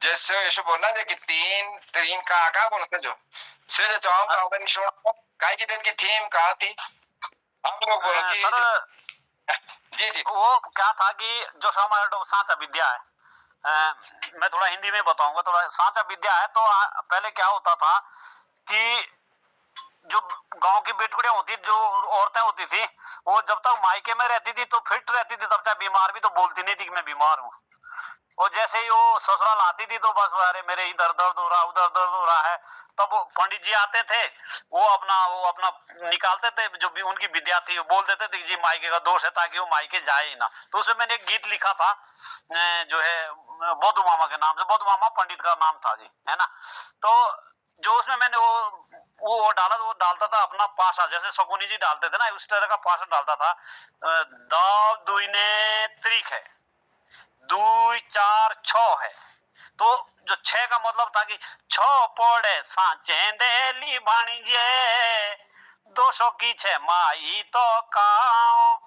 जैसे ऐसे बोलना जे कि तीन का आका बोलते जो से जो चाहो तो अपन सुनो काई की की थीम कहा थी हम लोग बोलो कि जी जी वो क्या था कि जो हमारा तो सांचा विद्या है, मैं थोड़ा हिंदी में बताऊंगा, थोड़ा सांचा विद्या है। तो पहले क्या होता था कि जो गांव की बेटकुड़ियां होती, जो औरतें होती थी, वो जब तक मायके में रहती थी तो फिट रहती थी, तब तक बीमार भी तो बोलती नहीं थी कि मैं बीमार हूँ। और जैसे ही वो ससुराल आती थी तो बस अरे मेरे इधर दर्द हो रहा, उधर दर्द हो रहा है, तब वो पंडित जी आते थे, वो अपना निकालते थे जो भी उनकी विद्या थी, वो बोल देते थे कि जी मायके का दोष है, ताकि वो मायके जाए ही ना। तो उसमें मैंने एक गीत लिखा था जो है बौद्धू मामा के नाम से, बौद्धू मामा पंडित का नाम था जी, है ना। तो जो उसमें मैंने वो डाला, वो डालता था अपना पासा, जैसे शकुनी जी डालते थे ना, उस तरह का पासा डालता था। दाव दुई ने त्रिक है, 2 4 6 है। तो जो 6 का मतलब था कि 6 पड़े सांचे देली भाणीजे, 200 की 6 माई तो काओ,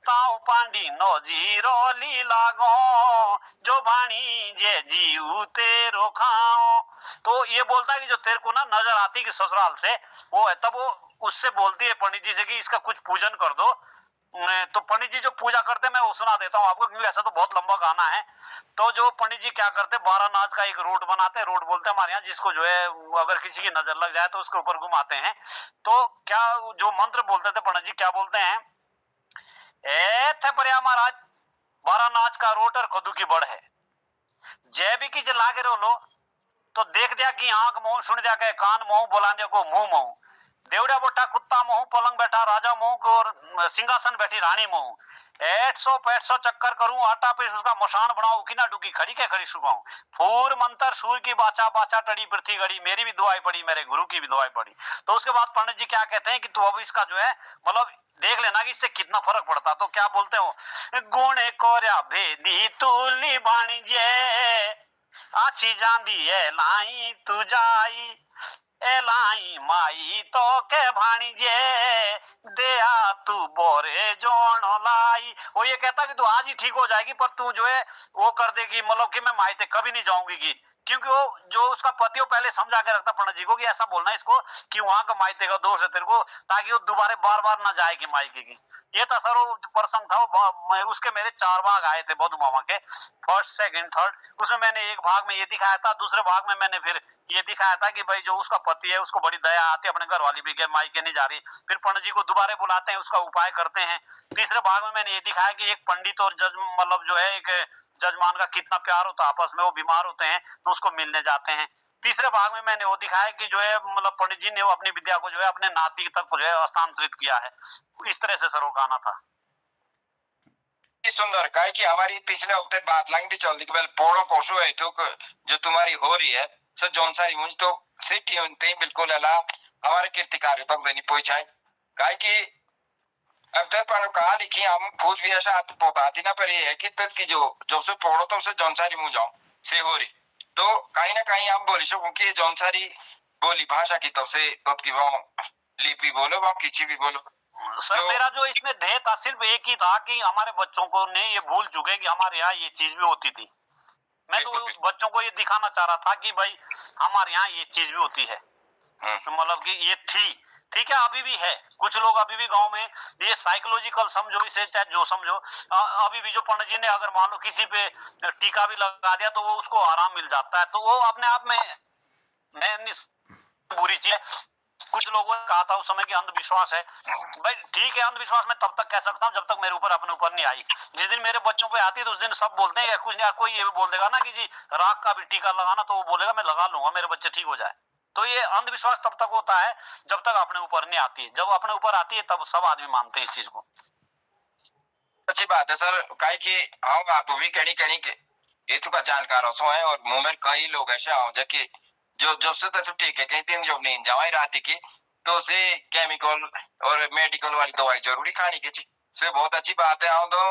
ताऊ पांडी नो जीरो ली लागो, जो भाणी जे जीव तेरो खाओ। तो ये बोलता है कि जो तेरे को ना नजर आती कि ससुराल से वो है, तब वो उससे बोलती है पंडित जी से कि इसका कुछ पूजन कर दो। तो पंडित जी जो पूजा करते हैं मैं वो सुना देता हूँ आपको, क्योंकि ऐसा तो बहुत लंबा गाना है। तो जो पंडित जी क्या करते, 12 नाच का एक रोड बनाते हैं, रोड बोलते हैं हमारे यहाँ, जिसको जो है अगर किसी की नजर लग जाए तो उसके ऊपर घुमाते हैं। तो क्या जो मंत्र बोलते थे पंडित जी, क्या बोलते हैं, ए थे परिया महाराज 12 नाच का रोड और कदू की बड़ है, जय भी की लागे रो लो, तो देख दिया कि आंख मुंह, सुन दिया के कान मुंह, बोला दिया को मुंह मुंह, देवड़ा बोटा कुत्ता मुंह, पलंग बैठा राजा मुंह, और सिंहासन बैठी रानी मुंह, 800 चक्कर करूं, आटा पीस उसका मशान बनाऊं, किना डुकी खड़ी के खड़ी सुगाऊं, फूर मंत्र सूर की बाचा बाचा टड़ी पृथ्वी गड़ी, मेरी भी दुआई पड़ी, मेरे गुरु की भी दुआई पड़ी। तो उसके बाद पंडित जी क्या कहते हैं कि तू अब इसका जो है मतलब देख लेना कि इससे कितना फर्क पड़ता। तो क्या बोलते हो, गुणे कोर्या भेदी तुली बाणी जे, आछी जांदी है लाई तू जाई, एलाई माई तो के भाणीजे, दया तू बोरे जोन लाई। वो ये कहता कि तू आज ही ठीक हो जाएगी, पर तू जो है वो कर देगी, मतलब कि मैं मायते कभी नहीं जाऊंगी की, क्योंकि वो जो उसका पति वो पहले समझा के रखता पंडित जी को कि ऐसा बोलना इसको कि वहां का मायके का दोष है तेरे को, ताकि वो दोबारा बार बार ना जाए कि मायके की। ये था सर वो प्रसंग था। उसके मेरे 4 भाग आए थे बौद्ध मामा के, फर्स्ट सेकंड थर्ड। उसमें मैंने एक भाग में ये दिखाया था, दूसरे भाग में मैंने फिर ये दिखाया था कि भाई जो उसका पति है उसको बड़ी दया आती है, अपने घर वाली भी मायके नहीं जा रही, फिर पंडित जी को दोबारा बुलाते हैं, उसका उपाय करते हैं। तीसरे भाग में मैंने ये दिखाया कि एक पंडित और जज मतलब जो है एक जजमान का कितना प्यार होता है आपस में, वो बीमार होते हैं तो उसको मिलने जाते हैं। तीसरे भाग में मैंने वो दिखाया कि जो है मतलब पंडित जी ने वो अपनी विद्या को जो है अपने नाती तक जो है हस्तांतरित किया है। इस तरह से सर वो गाना था। सुंदर काय कि हमारी पिछले हफ्ते बात लंगी चलती कि पोड़ो कोशो है तो जो तुम्हारी हो रही है सर जौन सारी मुझ तो सेठी होते बिल्कुल अला हमारे कीर्तिकारी तक देनी पहुंचाए काय कि अब तक पर कहा लिखी हम खुद भी ऐसा बताती ना पर ये है कि तक की जो जो से पोड़ो तो उसे जौन सारी मुझ जाऊं से हो रही तो कहीं ना कहीं हम बोली सकूं कि जौन सारी बोली भाषा की तब से तब की वो लिपि बोलो वो किसी भी बोलो। सर मेरा जो इसमें ध्येय था सिर्फ एक ही था कि हमारे बच्चों को ने ये भूल चुके कि हमारे यहाँ ये चीज भी होती थी। मैं तो बच्चों को ये दिखाना चाह रहा था कि भाई हमारे यहाँ ये चीज भी होती है, तो मतलब कि ये थी, ठीक है अभी भी है। कुछ लोग अभी भी गांव में ये साइकोलॉजिकल समझो इसे चाहे जो समझो, अभी भी जो पंडित जी ने अगर मान लो किसी पे टीका भी लगा दिया तो वो उसको आराम मिल जाता है, तो वो अपने आप में बुरी चीज है। कुछ लोगों ने कहा था उस समय कि अंधविश्वास है। भाई ठीक है अंधविश्वास मैं तब तक कह सकता हूँ जब तक मेरे ऊपर अपने ऊपर नहीं आई। जिस दिन मेरे बच्चों पे आती है तो उस दिन सब बोलते हैं, कुछ नहीं कोई ये भी बोल देगा ना कि जी राख का भी टीका लगाना, तो वो बोलेगा मैं लगा लूंगा मेरे बच्चे ठीक हो जाए। तो ये अंधविश्वास तब तक होता है जब तक अपने ऊपर नहीं आती है, जब अपने ऊपर आती है तब सब आदमी मानते हैं इस चीज को। अच्छी बात है सर काई कि हाँ आप भी कहीं कहीं के ये तो का जानकार हो है और मुंह में कई लोग ऐसे हो जबकि जो जब से तो ठीक है कहीं दिन जब नींद जाए रात की तो से केमिकल और मेडिकल वाली दवाई जरूरी खानी की चाहिए से बहुत अच्छी बात है। हम तो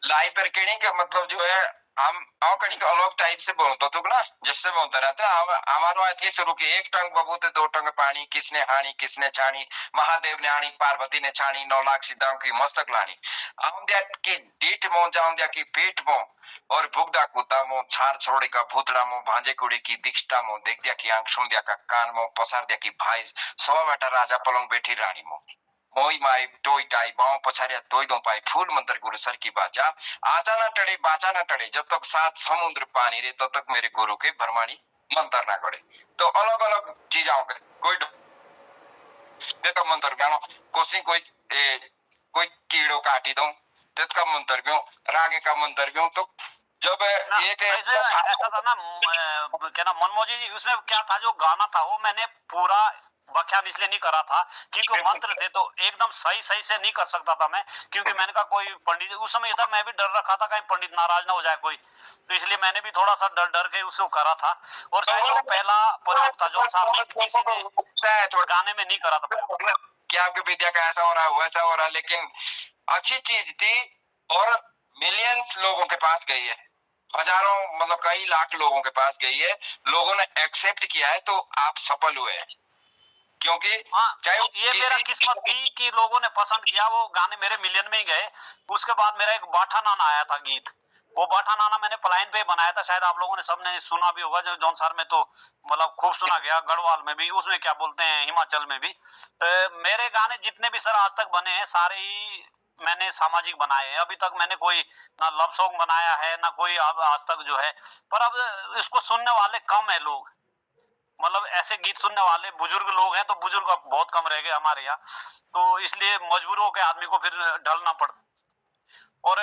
लाइफ पर कहीं का मतलब जो है हम कहीं अलग टाइप से बोलता तो ना जिससे बोलता रहता है हमारा आज के शुरू के 1 टंग बबूते 2 टंग पानी किसने हानी किसने छानी महादेव ने हानी पार्वती ने छानी 9 लाख सीताओं की मस्तक लानी हम दिया की डीठ मो जाऊं दिया की पेट मो और भुगदा कुत्ता मो छार छोड़े का भूतड़ा मो भांजे कुड़ी की दीक्षता मो देख दिया की आंख सुन दिया का कान मो पसार दिया की भाई 100 बेटा राजा पलंग बैठी रानी मो मोई माई टोई टाई बाओ पछाड़िया तोई दो पाई फूल मंत्र गुरु सर की बाचा आचा ना टड़े बाचा ना टड़े जब तक 7 समुद्र पानी रे तब तक मेरे गुरु के भरमानी मंत्र ना गड़े। तो अलग अलग चीजों के कोई का मंत्र गानो कोसी कोई कीड़ो काटी दो तेत का मंत्र क्यों रागे का मंत्र क्यों। तो जब एक ऐसा था ना क्या ना मनमोजी जी उसमें क्या था जो गाना था वो मैंने पूरा व्याख्यान इसलिए नहीं करा था क्योंकि मंत्र थे तो एकदम सही से नहीं कर सकता था मैं, क्योंकि मैंने कहा कोई पंडित उस समय था मैं भी डर रखा था कहीं पंडित नाराज ना हो जाए कोई, तो इसलिए मैंने भी थोड़ा सा डर के उसको करा था। और शायद वो पहला प्रयोग था जो साहब किसी ने गाने में नहीं करा था कि आपकी विद्या का ऐसा हो रहा है वैसा हो रहा है, लेकिन अच्छी चीज थी और मिलियंस लोगों के पास गई है, हजारों मतलब कई लाख लोगों के पास गई है, लोगों ने एक्सेप्ट किया है तो आप सफल हुए हैं। क्योंकि चाहे ये मेरा किस्मत थी कि लोगों ने पसंद किया, वो गाने मेरे मिलियन में ही गए। उसके बाद मेरा एक बाठा नाना आया था गीत, वो बाठा नाना मैंने पलायन पे बनाया था, शायद आप लोगों ने सबने सुना भी होगा, जो जौनसार में तो मतलब खूब सुना गया, गढ़वाल में भी, उसमें क्या बोलते हैं हिमाचल में भी। मेरे गाने जितने भी सर आज तक बने हैं सारे ही मैंने सामाजिक बनाए हैं। अभी तक मैंने कोई ना लव सॉन्ग बनाया है ना कोई आज तक जो है, पर अब इसको सुनने वाले कम है लोग, मतलब ऐसे गीत सुनने वाले बुजुर्ग लोग हैं तो बुजुर्ग बहुत कम रह गए हमारे यहाँ, तो इसलिए मजबूर होकर आदमी को फिर ढलना पड़ता। और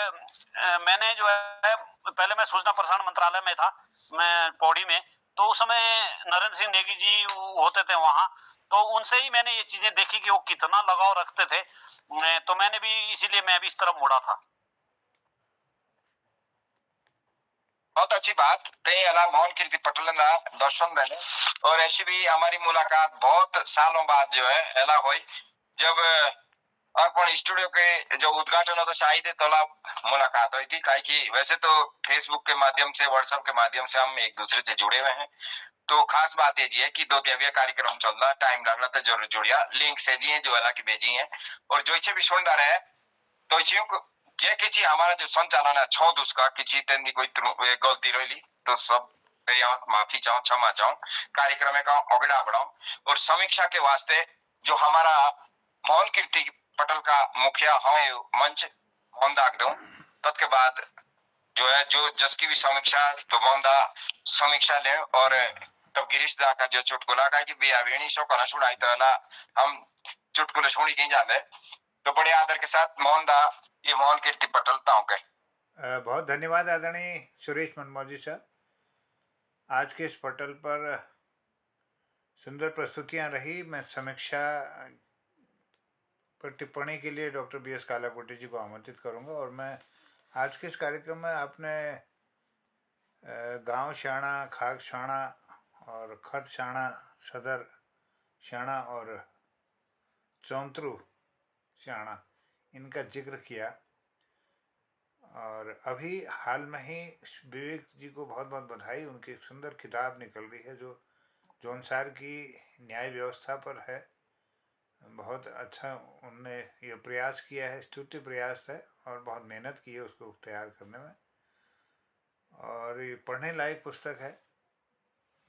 मैंने जो है पहले मैं सूचना प्रसारण मंत्रालय में था, मैं पौड़ी में, तो उस समय नरेंद्र सिंह नेगी जी होते थे वहां, तो उनसे ही मैंने ये चीजें देखी कि वो कितना लगाव रखते थे, तो मैंने भी इसीलिए मैं भी इस तरफ मुड़ा था। बहुत अच्छी बात ते अला मोहन कीर्ति पटेल ना दर्शन देने और ऐसी भी हमारी मुलाकात बहुत सालों बाद जो है एला हुई जब अर्पण स्टूडियो के जो उद्घाटन होता शायद तोला मुलाकात हुई थी। काहे कि वैसे तो फेसबुक के माध्यम से व्हाट्सएप के माध्यम से हम एक दूसरे से जुड़े हुए हैं, तो खास बात ये जी है कि 2 दिव्य कार्यक्रम चल रहा टाइम लग रहा था जरूर जुड़िया लिंक से जी है जो अला की भेजी है और जो इच्छे भी सुन रहे हैं तो जे किसी हमारा जो संचालन है छोड़ उसका किसी तेंदी कोई गलती रही तो सब माफी चाहूँ, क्षमा चाहूँ, कार्यक्रम का अगड़ा बढ़ाऊं और समीक्षा के वास्ते जो हमारा मौन कीर्ति पटल का मुखिया है मंच मोहनदाग दूं, तत्के बाद जो है जो जसकी भी समीक्षा तो मोहनदा समीक्षा ले और तब गिरीश दा का जो चुटकुला का कि बिया वेणी शो करना सुनाई तो हम चुटकुले सुनी कहीं जाते तो बड़े आदर के साथ मोहनदा ये मौन कीर्ति पटल ताऊ के बहुत धन्यवाद आदरणीय सुरेश मनमौजी साहब। आज के इस पटल पर सुंदर प्रस्तुतियां रही। मैं समीक्षा पर टिप्पणी के लिए डॉक्टर बी एस कालाकोटी जी को आमंत्रित करूंगा। और मैं आज के इस कार्यक्रम में आपने गांव शाणा, खाक शाणा और खत शाणा, सदर शाणा और चौंतरू शाणा इनका जिक्र किया। और अभी हाल में ही विवेक जी को बहुत बहुत बधाई, उनकी एक सुंदर किताब निकल रही है जो जौनसार की न्याय व्यवस्था पर है। बहुत अच्छा उनने ये प्रयास किया है, स्तुत्य प्रयास है और बहुत मेहनत की है उसको तैयार करने में, और ये पढ़ने लायक पुस्तक है।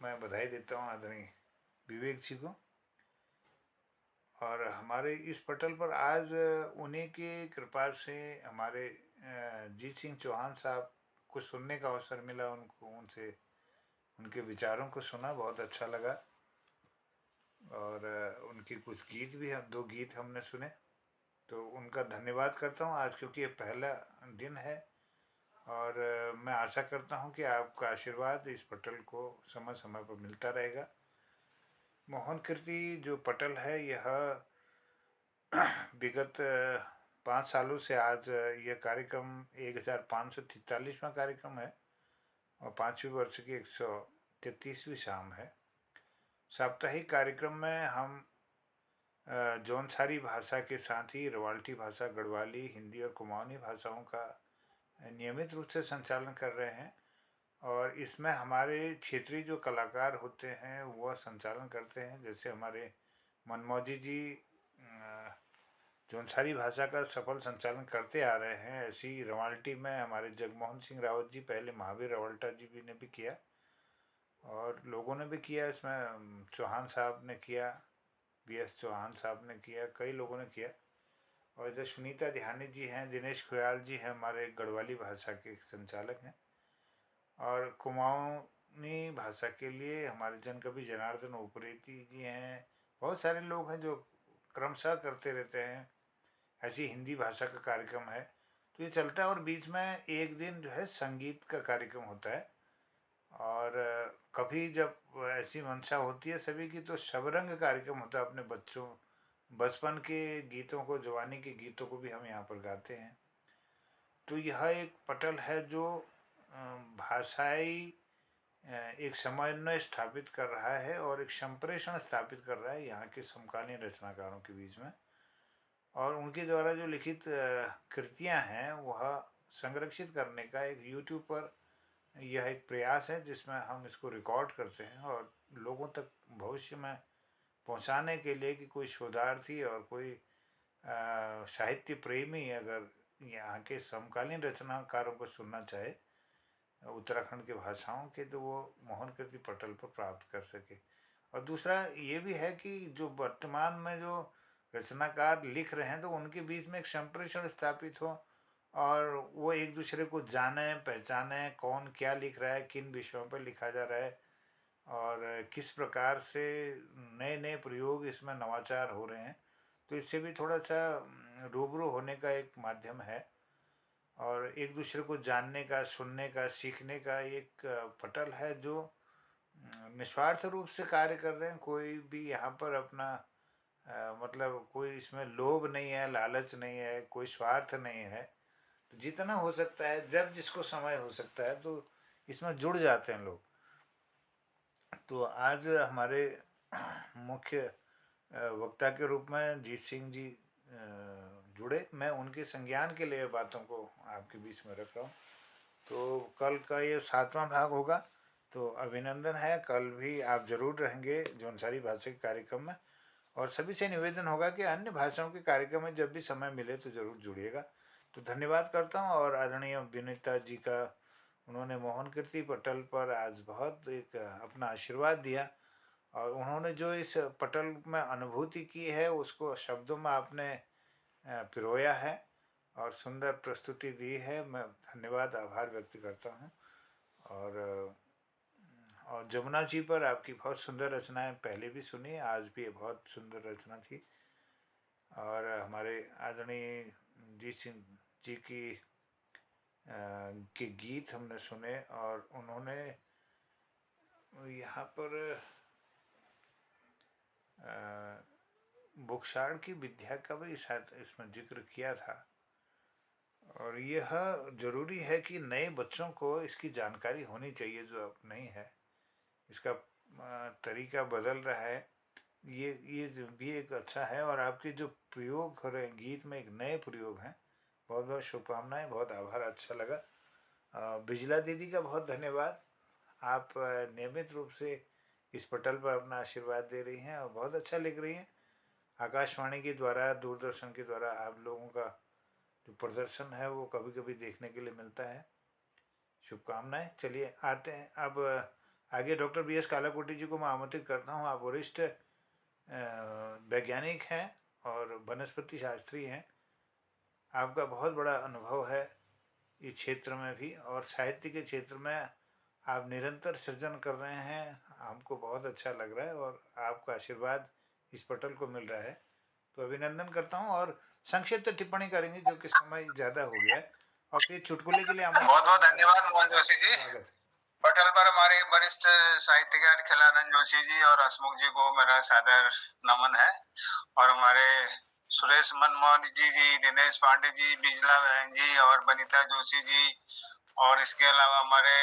मैं बधाई देता हूँ आदरणीय विवेक जी को। और हमारे इस पटल पर आज उन्हीं की कृपा से हमारे जीत सिंह चौहान साहब को सुनने का अवसर मिला। उनसे उनके विचारों को सुना, बहुत अच्छा लगा। और उनके कुछ गीत भी, हम 2 गीत हमने सुने, तो उनका धन्यवाद करता हूँ आज, क्योंकि ये पहला दिन है। और मैं आशा करता हूँ कि आपका आशीर्वाद इस पटल को समय समय पर मिलता रहेगा। मोहन कीर्ति जो पटल है यह विगत 5 सालों से आज यह कार्यक्रम 1543वां कार्यक्रम है और 5वीं वर्ष की 133वीं शाम है। साप्ताहिक कार्यक्रम में हम जौनसारी भाषा के साथ ही रवाल्टी भाषा, गढ़वाली, हिंदी और कुमाऊनी भाषाओं का नियमित रूप से संचालन कर रहे हैं। और इसमें हमारे क्षेत्रीय जो कलाकार होते हैं वह संचालन करते हैं। जैसे हमारे मनमौजी जी जौनसारी भाषा का सफल संचालन करते आ रहे हैं, ऐसी रवाल्टी में हमारे जगमोहन सिंह रावत जी, पहले महावीर रवाल्टा जी भी ने भी किया और लोगों ने भी किया। इसमें चौहान साहब ने किया, BS चौहान साहब ने किया, कई लोगों ने किया। और इधर सुनीता ध्यानी जी हैं, दिनेश खुयाल जी हैं, हमारे गढ़वाली भाषा के संचालक हैं। और कुमाऊनी भाषा के लिए हमारे जनकवि जनार्दन उप्रेती जी हैं। बहुत सारे लोग हैं जो क्रमशः करते रहते हैं। ऐसी हिंदी भाषा का कार्यक्रम है तो ये चलता है। और बीच में एक दिन जो है संगीत का कार्यक्रम होता है। और कभी जब ऐसी मंशा होती है सभी की तो शबरंग कार्यक्रम होता है। अपने बच्चों बचपन के गीतों को, जवानी के गीतों को भी हम यहाँ पर गाते हैं। तो यह एक पटल है जो भाषाई एक समन्वय स्थापित कर रहा है और एक संप्रेषण स्थापित कर रहा है यहाँ के समकालीन रचनाकारों के बीच में। और उनके द्वारा जो लिखित कृतियाँ हैं वह संरक्षित करने का एक YouTube पर यह एक प्रयास है जिसमें हम इसको रिकॉर्ड करते हैं और लोगों तक भविष्य में पहुंचाने के लिए कि कोई शोधार्थी और कोई साहित्य प्रेमी अगर यहाँ के समकालीन रचनाकारों को सुनना चाहे उत्तराखंड के भाषाओं के, तो वो मोहन कीर्ति पटल पर प्राप्त कर सके। और दूसरा ये भी है कि जो वर्तमान में जो रचनाकार लिख रहे हैं तो उनके बीच में एक संप्रेषण स्थापित हो और वो एक दूसरे को जाने, पहचाने, कौन क्या लिख रहा है, किन विषयों पर लिखा जा रहा है और किस प्रकार से नए नए प्रयोग इसमें नवाचार हो रहे हैं। तो इससे भी थोड़ा सा रूबरू होने का एक माध्यम है और एक दूसरे को जानने का, सुनने का, सीखने का एक पटल है जो निस्वार्थ रूप से कार्य कर रहे हैं। कोई भी यहाँ पर अपना मतलब कोई इसमें लोभ नहीं है, लालच नहीं है, कोई स्वार्थ नहीं है। तो जितना हो सकता है, जब जिसको समय हो सकता है तो इसमें जुड़ जाते हैं लोग। तो आज हमारे मुख्य वक्ता के रूप में जीत सिंह जी जुड़े। मैं उनके संज्ञान के लिए बातों को आपके बीच में रख रहा हूँ। तो कल का ये 7वां भाग होगा, तो अभिनंदन है। कल भी आप जरूर रहेंगे जौनसारी भाषा के कार्यक्रम में। और सभी से निवेदन होगा कि अन्य भाषाओं के कार्यक्रम में जब भी समय मिले तो ज़रूर जुड़िएगा। तो धन्यवाद करता हूँ। और आदरणीय विनीता जी का उन्होंने मोहन कीर्ति पटल पर आज बहुत एक अपना आशीर्वाद दिया, और उन्होंने जो इस पटल में अनुभूति की है उसको शब्दों में आपने पिरोया है और सुंदर प्रस्तुति दी है। मैं धन्यवाद आभार व्यक्त करता हूँ। और जमुना जी पर आपकी बहुत सुंदर रचनाएं पहले भी सुनी, आज भी ये बहुत सुंदर रचना थी। और हमारे आदरणीय जी सिंह जी के गीत हमने सुने, और उन्होंने यहाँ पर बुकशाड़ की विद्या का भी शायद इसमें जिक्र किया था। और यह जरूरी है कि नए बच्चों को इसकी जानकारी होनी चाहिए जो अब नहीं है। इसका तरीका बदल रहा है, ये भी एक अच्छा है। और आपके जो प्रयोग हो रहे हैं गीत में, एक नए प्रयोग हैं। बहुत बहुत शुभकामनाएं, बहुत आभार, अच्छा लगा। बिजला दीदी का बहुत धन्यवाद। आप नियमित रूप से इस पटल पर अपना आशीर्वाद दे रही हैं और बहुत अच्छा लिख रही हैं। आकाशवाणी के द्वारा, दूरदर्शन के द्वारा आप लोगों का जो प्रदर्शन है वो कभी कभी देखने के लिए मिलता है। शुभकामनाएं। चलिए आते हैं अब आगे। डॉक्टर बी एस कालाकोटी जी को मैं आमंत्रित करता हूँ। आप वरिष्ठ वैज्ञानिक हैं और वनस्पति शास्त्री हैं। आपका बहुत बड़ा अनुभव है इस क्षेत्र में भी, और साहित्य के क्षेत्र में आप निरंतर सृजन कर रहे हैं। हमको बहुत अच्छा लग रहा है और आपका आशीर्वाद इस पटल को मिल रहा है, तो अभिनंदन करता हूँ। और संक्षिप्त टिप्पणी करेंगे क्योंकि समय ज़्यादा हो गया है, और फिर चुटकुले के लिए बहुत बहुत धन्यवाद मोहन जोशी जी। स्वागत। पटल पर हमारे वरिष्ठ साहित्यकार खिलानंद जोशी जी और हसमुख जी को मेरा सादर नमन है। और हमारे सुरेश मनमोहन जी, दिनेश पांडे जी, बिजला बहन जी और बनीता जोशी जी, और इसके अलावा हमारे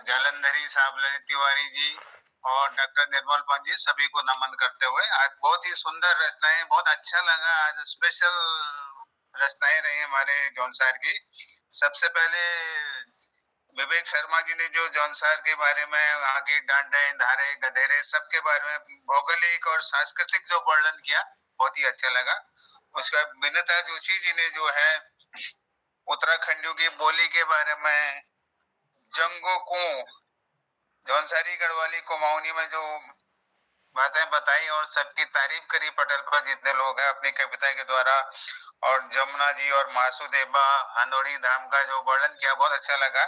जालंधरी साहब ललित तिवारी जी और डॉक्टर निर्मल पंत जी, सभी को नमन करते हुए आज बहुत ही सुंदर रचनाएं, बहुत अच्छा लगा। आज स्पेशल रचनाएं रही हमारे जौनसार की। सबसे पहले विवेक शर्मा जी ने जो जौनसार के बारे में, वहाँ की डांडे, धारे, गधेरे, सबके बारे में भौगोलिक और सांस्कृतिक जो वर्णन किया, बहुत ही अच्छा लगा। उसका विनीता जोशी जी ने जो है उत्तराखंडियों की बोली के बारे में, जंगों को जौनसारी गढ़वाली कुमाऊनी में जो बातें बताई और सबकी तारीफ करी पटल पर जितने लोग हैं अपनी कविता के द्वारा। और जमुना जी और मासूदेवा हंदोड़ी धाम का जो वर्णन किया, बहुत अच्छा लगा।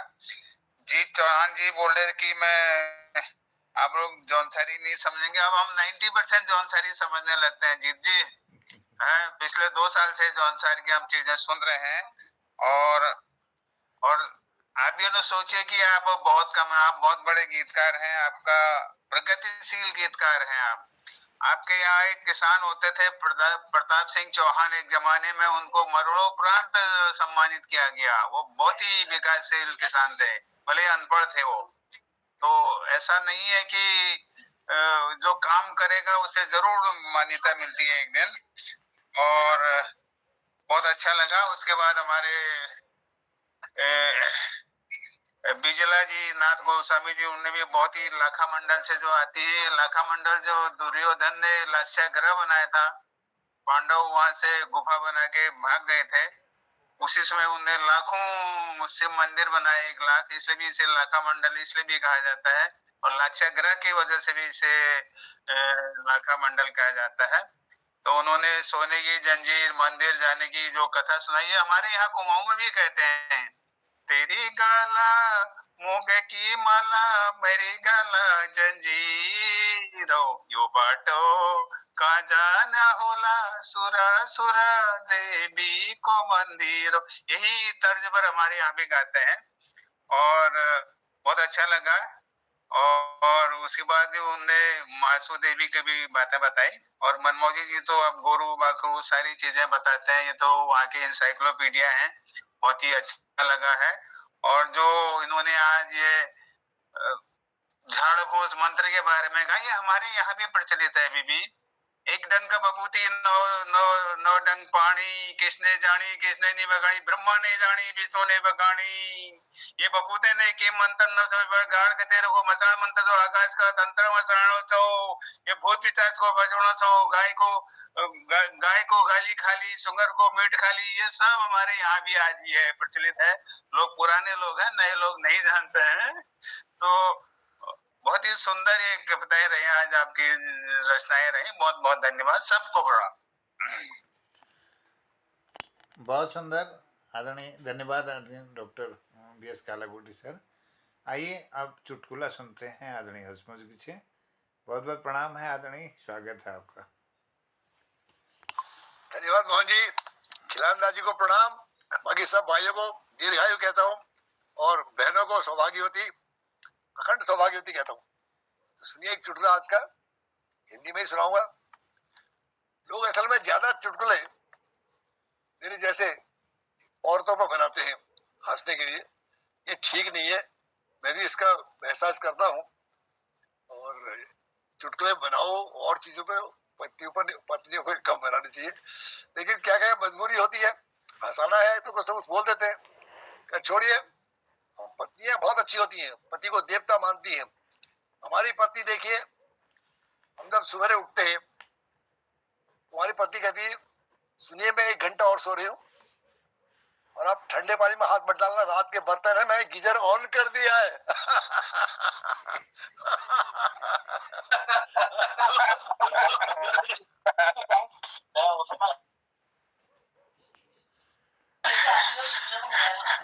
जीत चौहान जी बोल रहे कि मैं आप लोग जौनसारी नहीं समझेंगे, अब हम 90% जौनसारी समझने लगते हैं जीत जी। हैं, पिछले 2 साल से जौनसार की हम चीजें सुन रहे हैं। और आप ये ना सोचिए कि आप बहुत कम, आप बहुत बड़े गीतकार हैं, आपका प्रगतिशील गीतकार हैं आप। आपके यहाँ एक किसान होते थे प्रताप सिंह चौहान, एक जमाने में उनको मरणोपरांत सम्मानित किया गया। वो बहुत ही विकासशील किसान थे, भले अनपढ़ थे वो। तो ऐसा नहीं है कि जो काम करेगा उसे जरूर मान्यता मिलती है एक दिन। और बहुत अच्छा लगा। उसके बाद हमारे बिजला जी, नाथ गोस्वामी जी, उनने भी बहुत ही लाखा मंडल से जो आती है, लाखा मंडल जो दुर्योधन ने लाक्षागृह बनाया था, पांडव वहां से गुफा बना के भाग गए थे, उसी समय उनने लाखों शिव मंदिर बनाए, 1 लाख, इसलिए भी इसे लाखा मंडल इसलिए भी कहा जाता है। और लाक्षागृह की वजह से भी इसे लाखा मंडल कहा जाता है। तो उन्होंने सोने की जंजीर मंदिर जाने की जो कथा सुनाई है, हमारे यहाँ कुमाऊं में भी कहते हैं, तेरी गाला मूंग की माला, मेरी गाला जंजीरो, यो बाटो का जाना होला, सुरा सुरा देवी को मंदिरो। यही तर्ज पर हमारे यहाँ भी गाते हैं और बहुत अच्छा लगा। और उसके बाद भी उनने मासू देवी की भी बातें बताई। और मनमोजी जी तो अब गोरू बाकरू सारी चीजें बताते हैं, ये तो वहाँ की इंसाइक्लोपीडिया है, बहुत ही अच्छा लगा है। और जो इन्होंने आज ये झाड़ फूस मंत्र के बारे में कहा, ये हमारे यहाँ भी प्रचलित है अभी भी। एक डंक बबूती नौ डंक पानी, किसने जानी किसने नहीं बगानी, ब्रह्मा ने जानी विष्णु ने बगानी। ये बबूते ने के मंत्र न सो गाड़ के तेरे को मसाण मंत्र जो आकाश का तंत्र मसाणो चो, ये भूत पिशाच को बचना छो, गाय को गाली खाली, सुंगर को मीट खाली, ये सब हमारे यहाँ भी आज भी है, प्रचलित है। लोग पुराने लोग हैं, नए लोग नहीं जानते हैं। तो बहुत ही सुंदर ये कविताएं रही आज, आपकी रचनाएं रही। बहुत बहुत धन्यवाद, सबको प्रणाम। बहुत सुंदर, आदरणीय, धन्यवाद आदरणीय डॉक्टर BS कालाकोटी सर। आइए अब चुटकुला सुनते हैं आदरणीय हंसमुख जी से। बहुत बहुत प्रणाम है आदरणीय, स्वागत है आपका। धन्यवाद मोहन जी, खिलानदास जी को प्रणाम, बाकी सब भाइयों को दीर्घायु कहता हूँ और बहनों को सौभाग्यवती, अखंड सौभाग्यवती कहता हूँ। तो सुनिए एक चुटकुला आज का, हिंदी में ही सुनाऊंगा। लोग असल में ज्यादा चुटकुले मेरे जैसे औरतों पर बनाते हैं हंसने के लिए, ये ठीक नहीं है। मैं भी इसका एहसास करता हूँ। और चुटकुले बनाओ और चीजों पे, पत्नियों को कम बनानी चाहिए, लेकिन क्या कहें, मजबूरी होती है, हंसाना है तो कुछ ना कुछ बोल देते हैं। छोड़िए, पत्नियां बहुत अच्छी होती हैं, पति को देवता मानती हैं। हमारी पत्नी देखिए, हम जब सुबह उठते हैं, हमारी पत्नी कहती है सुनिए मैं 1 घंटा और सो रही हूँ और आप ठंडे पानी में हाथ मत डालना, रात के बर्तन है, मैं गीजर ऑन कर दिया है।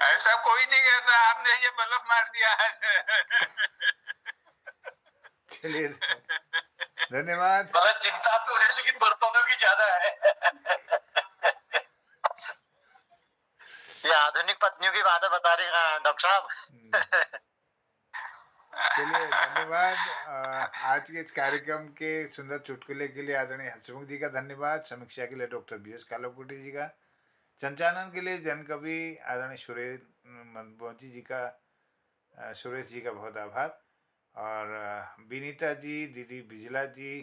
ऐसा कोई नहीं कहता, आपने ये बलफ मार दिया है। चलिए, धन्यवाद। चिंता तो है लेकिन बर्तनों की ज्यादा है। ये आधुनिक पत्नियों की बातें बता रहे हैं डॉक्टर साहब। चलिए, धन्यवाद। आज के इस कार्यक्रम के सुंदर चुटकुले के लिए आदरणीय हंसमुख जी का धन्यवाद, समीक्षा के लिए डॉक्टर BS कालाकोटी जी का, संचालन के लिए जनकवि आदरणीय सुरेश मनमोहन जी का, सुरेश जी का बहुत आभार, और विनीता जी, दीदी बिजला जी,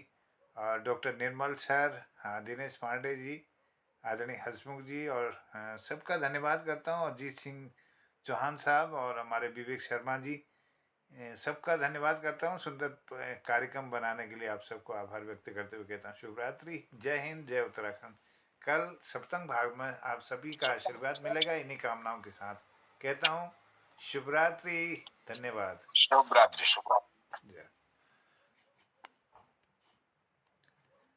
और डॉक्टर निर्मल सर, दिनेश पांडे जी, आदरणीय हंसमुख जी, और सबका धन्यवाद करता हूँ। अजीत सिंह चौहान साहब और हमारे विवेक शर्मा जी, सबका धन्यवाद करता हूँ। सुंदर कार्यक्रम बनाने के लिए आप सबको आभार व्यक्त करते हुए कहता हूँ शुभ रात्रि, जय हिंद, जय उत्तराखंड। कल सप्तम भाग में आप सभी का आशीर्वाद मिलेगा, इन्हीं कामनाओं के साथ कहता हूँ शुभ रात्रि, धन्यवाद। शुभ रात्रि, शुभ रात्रि। जय।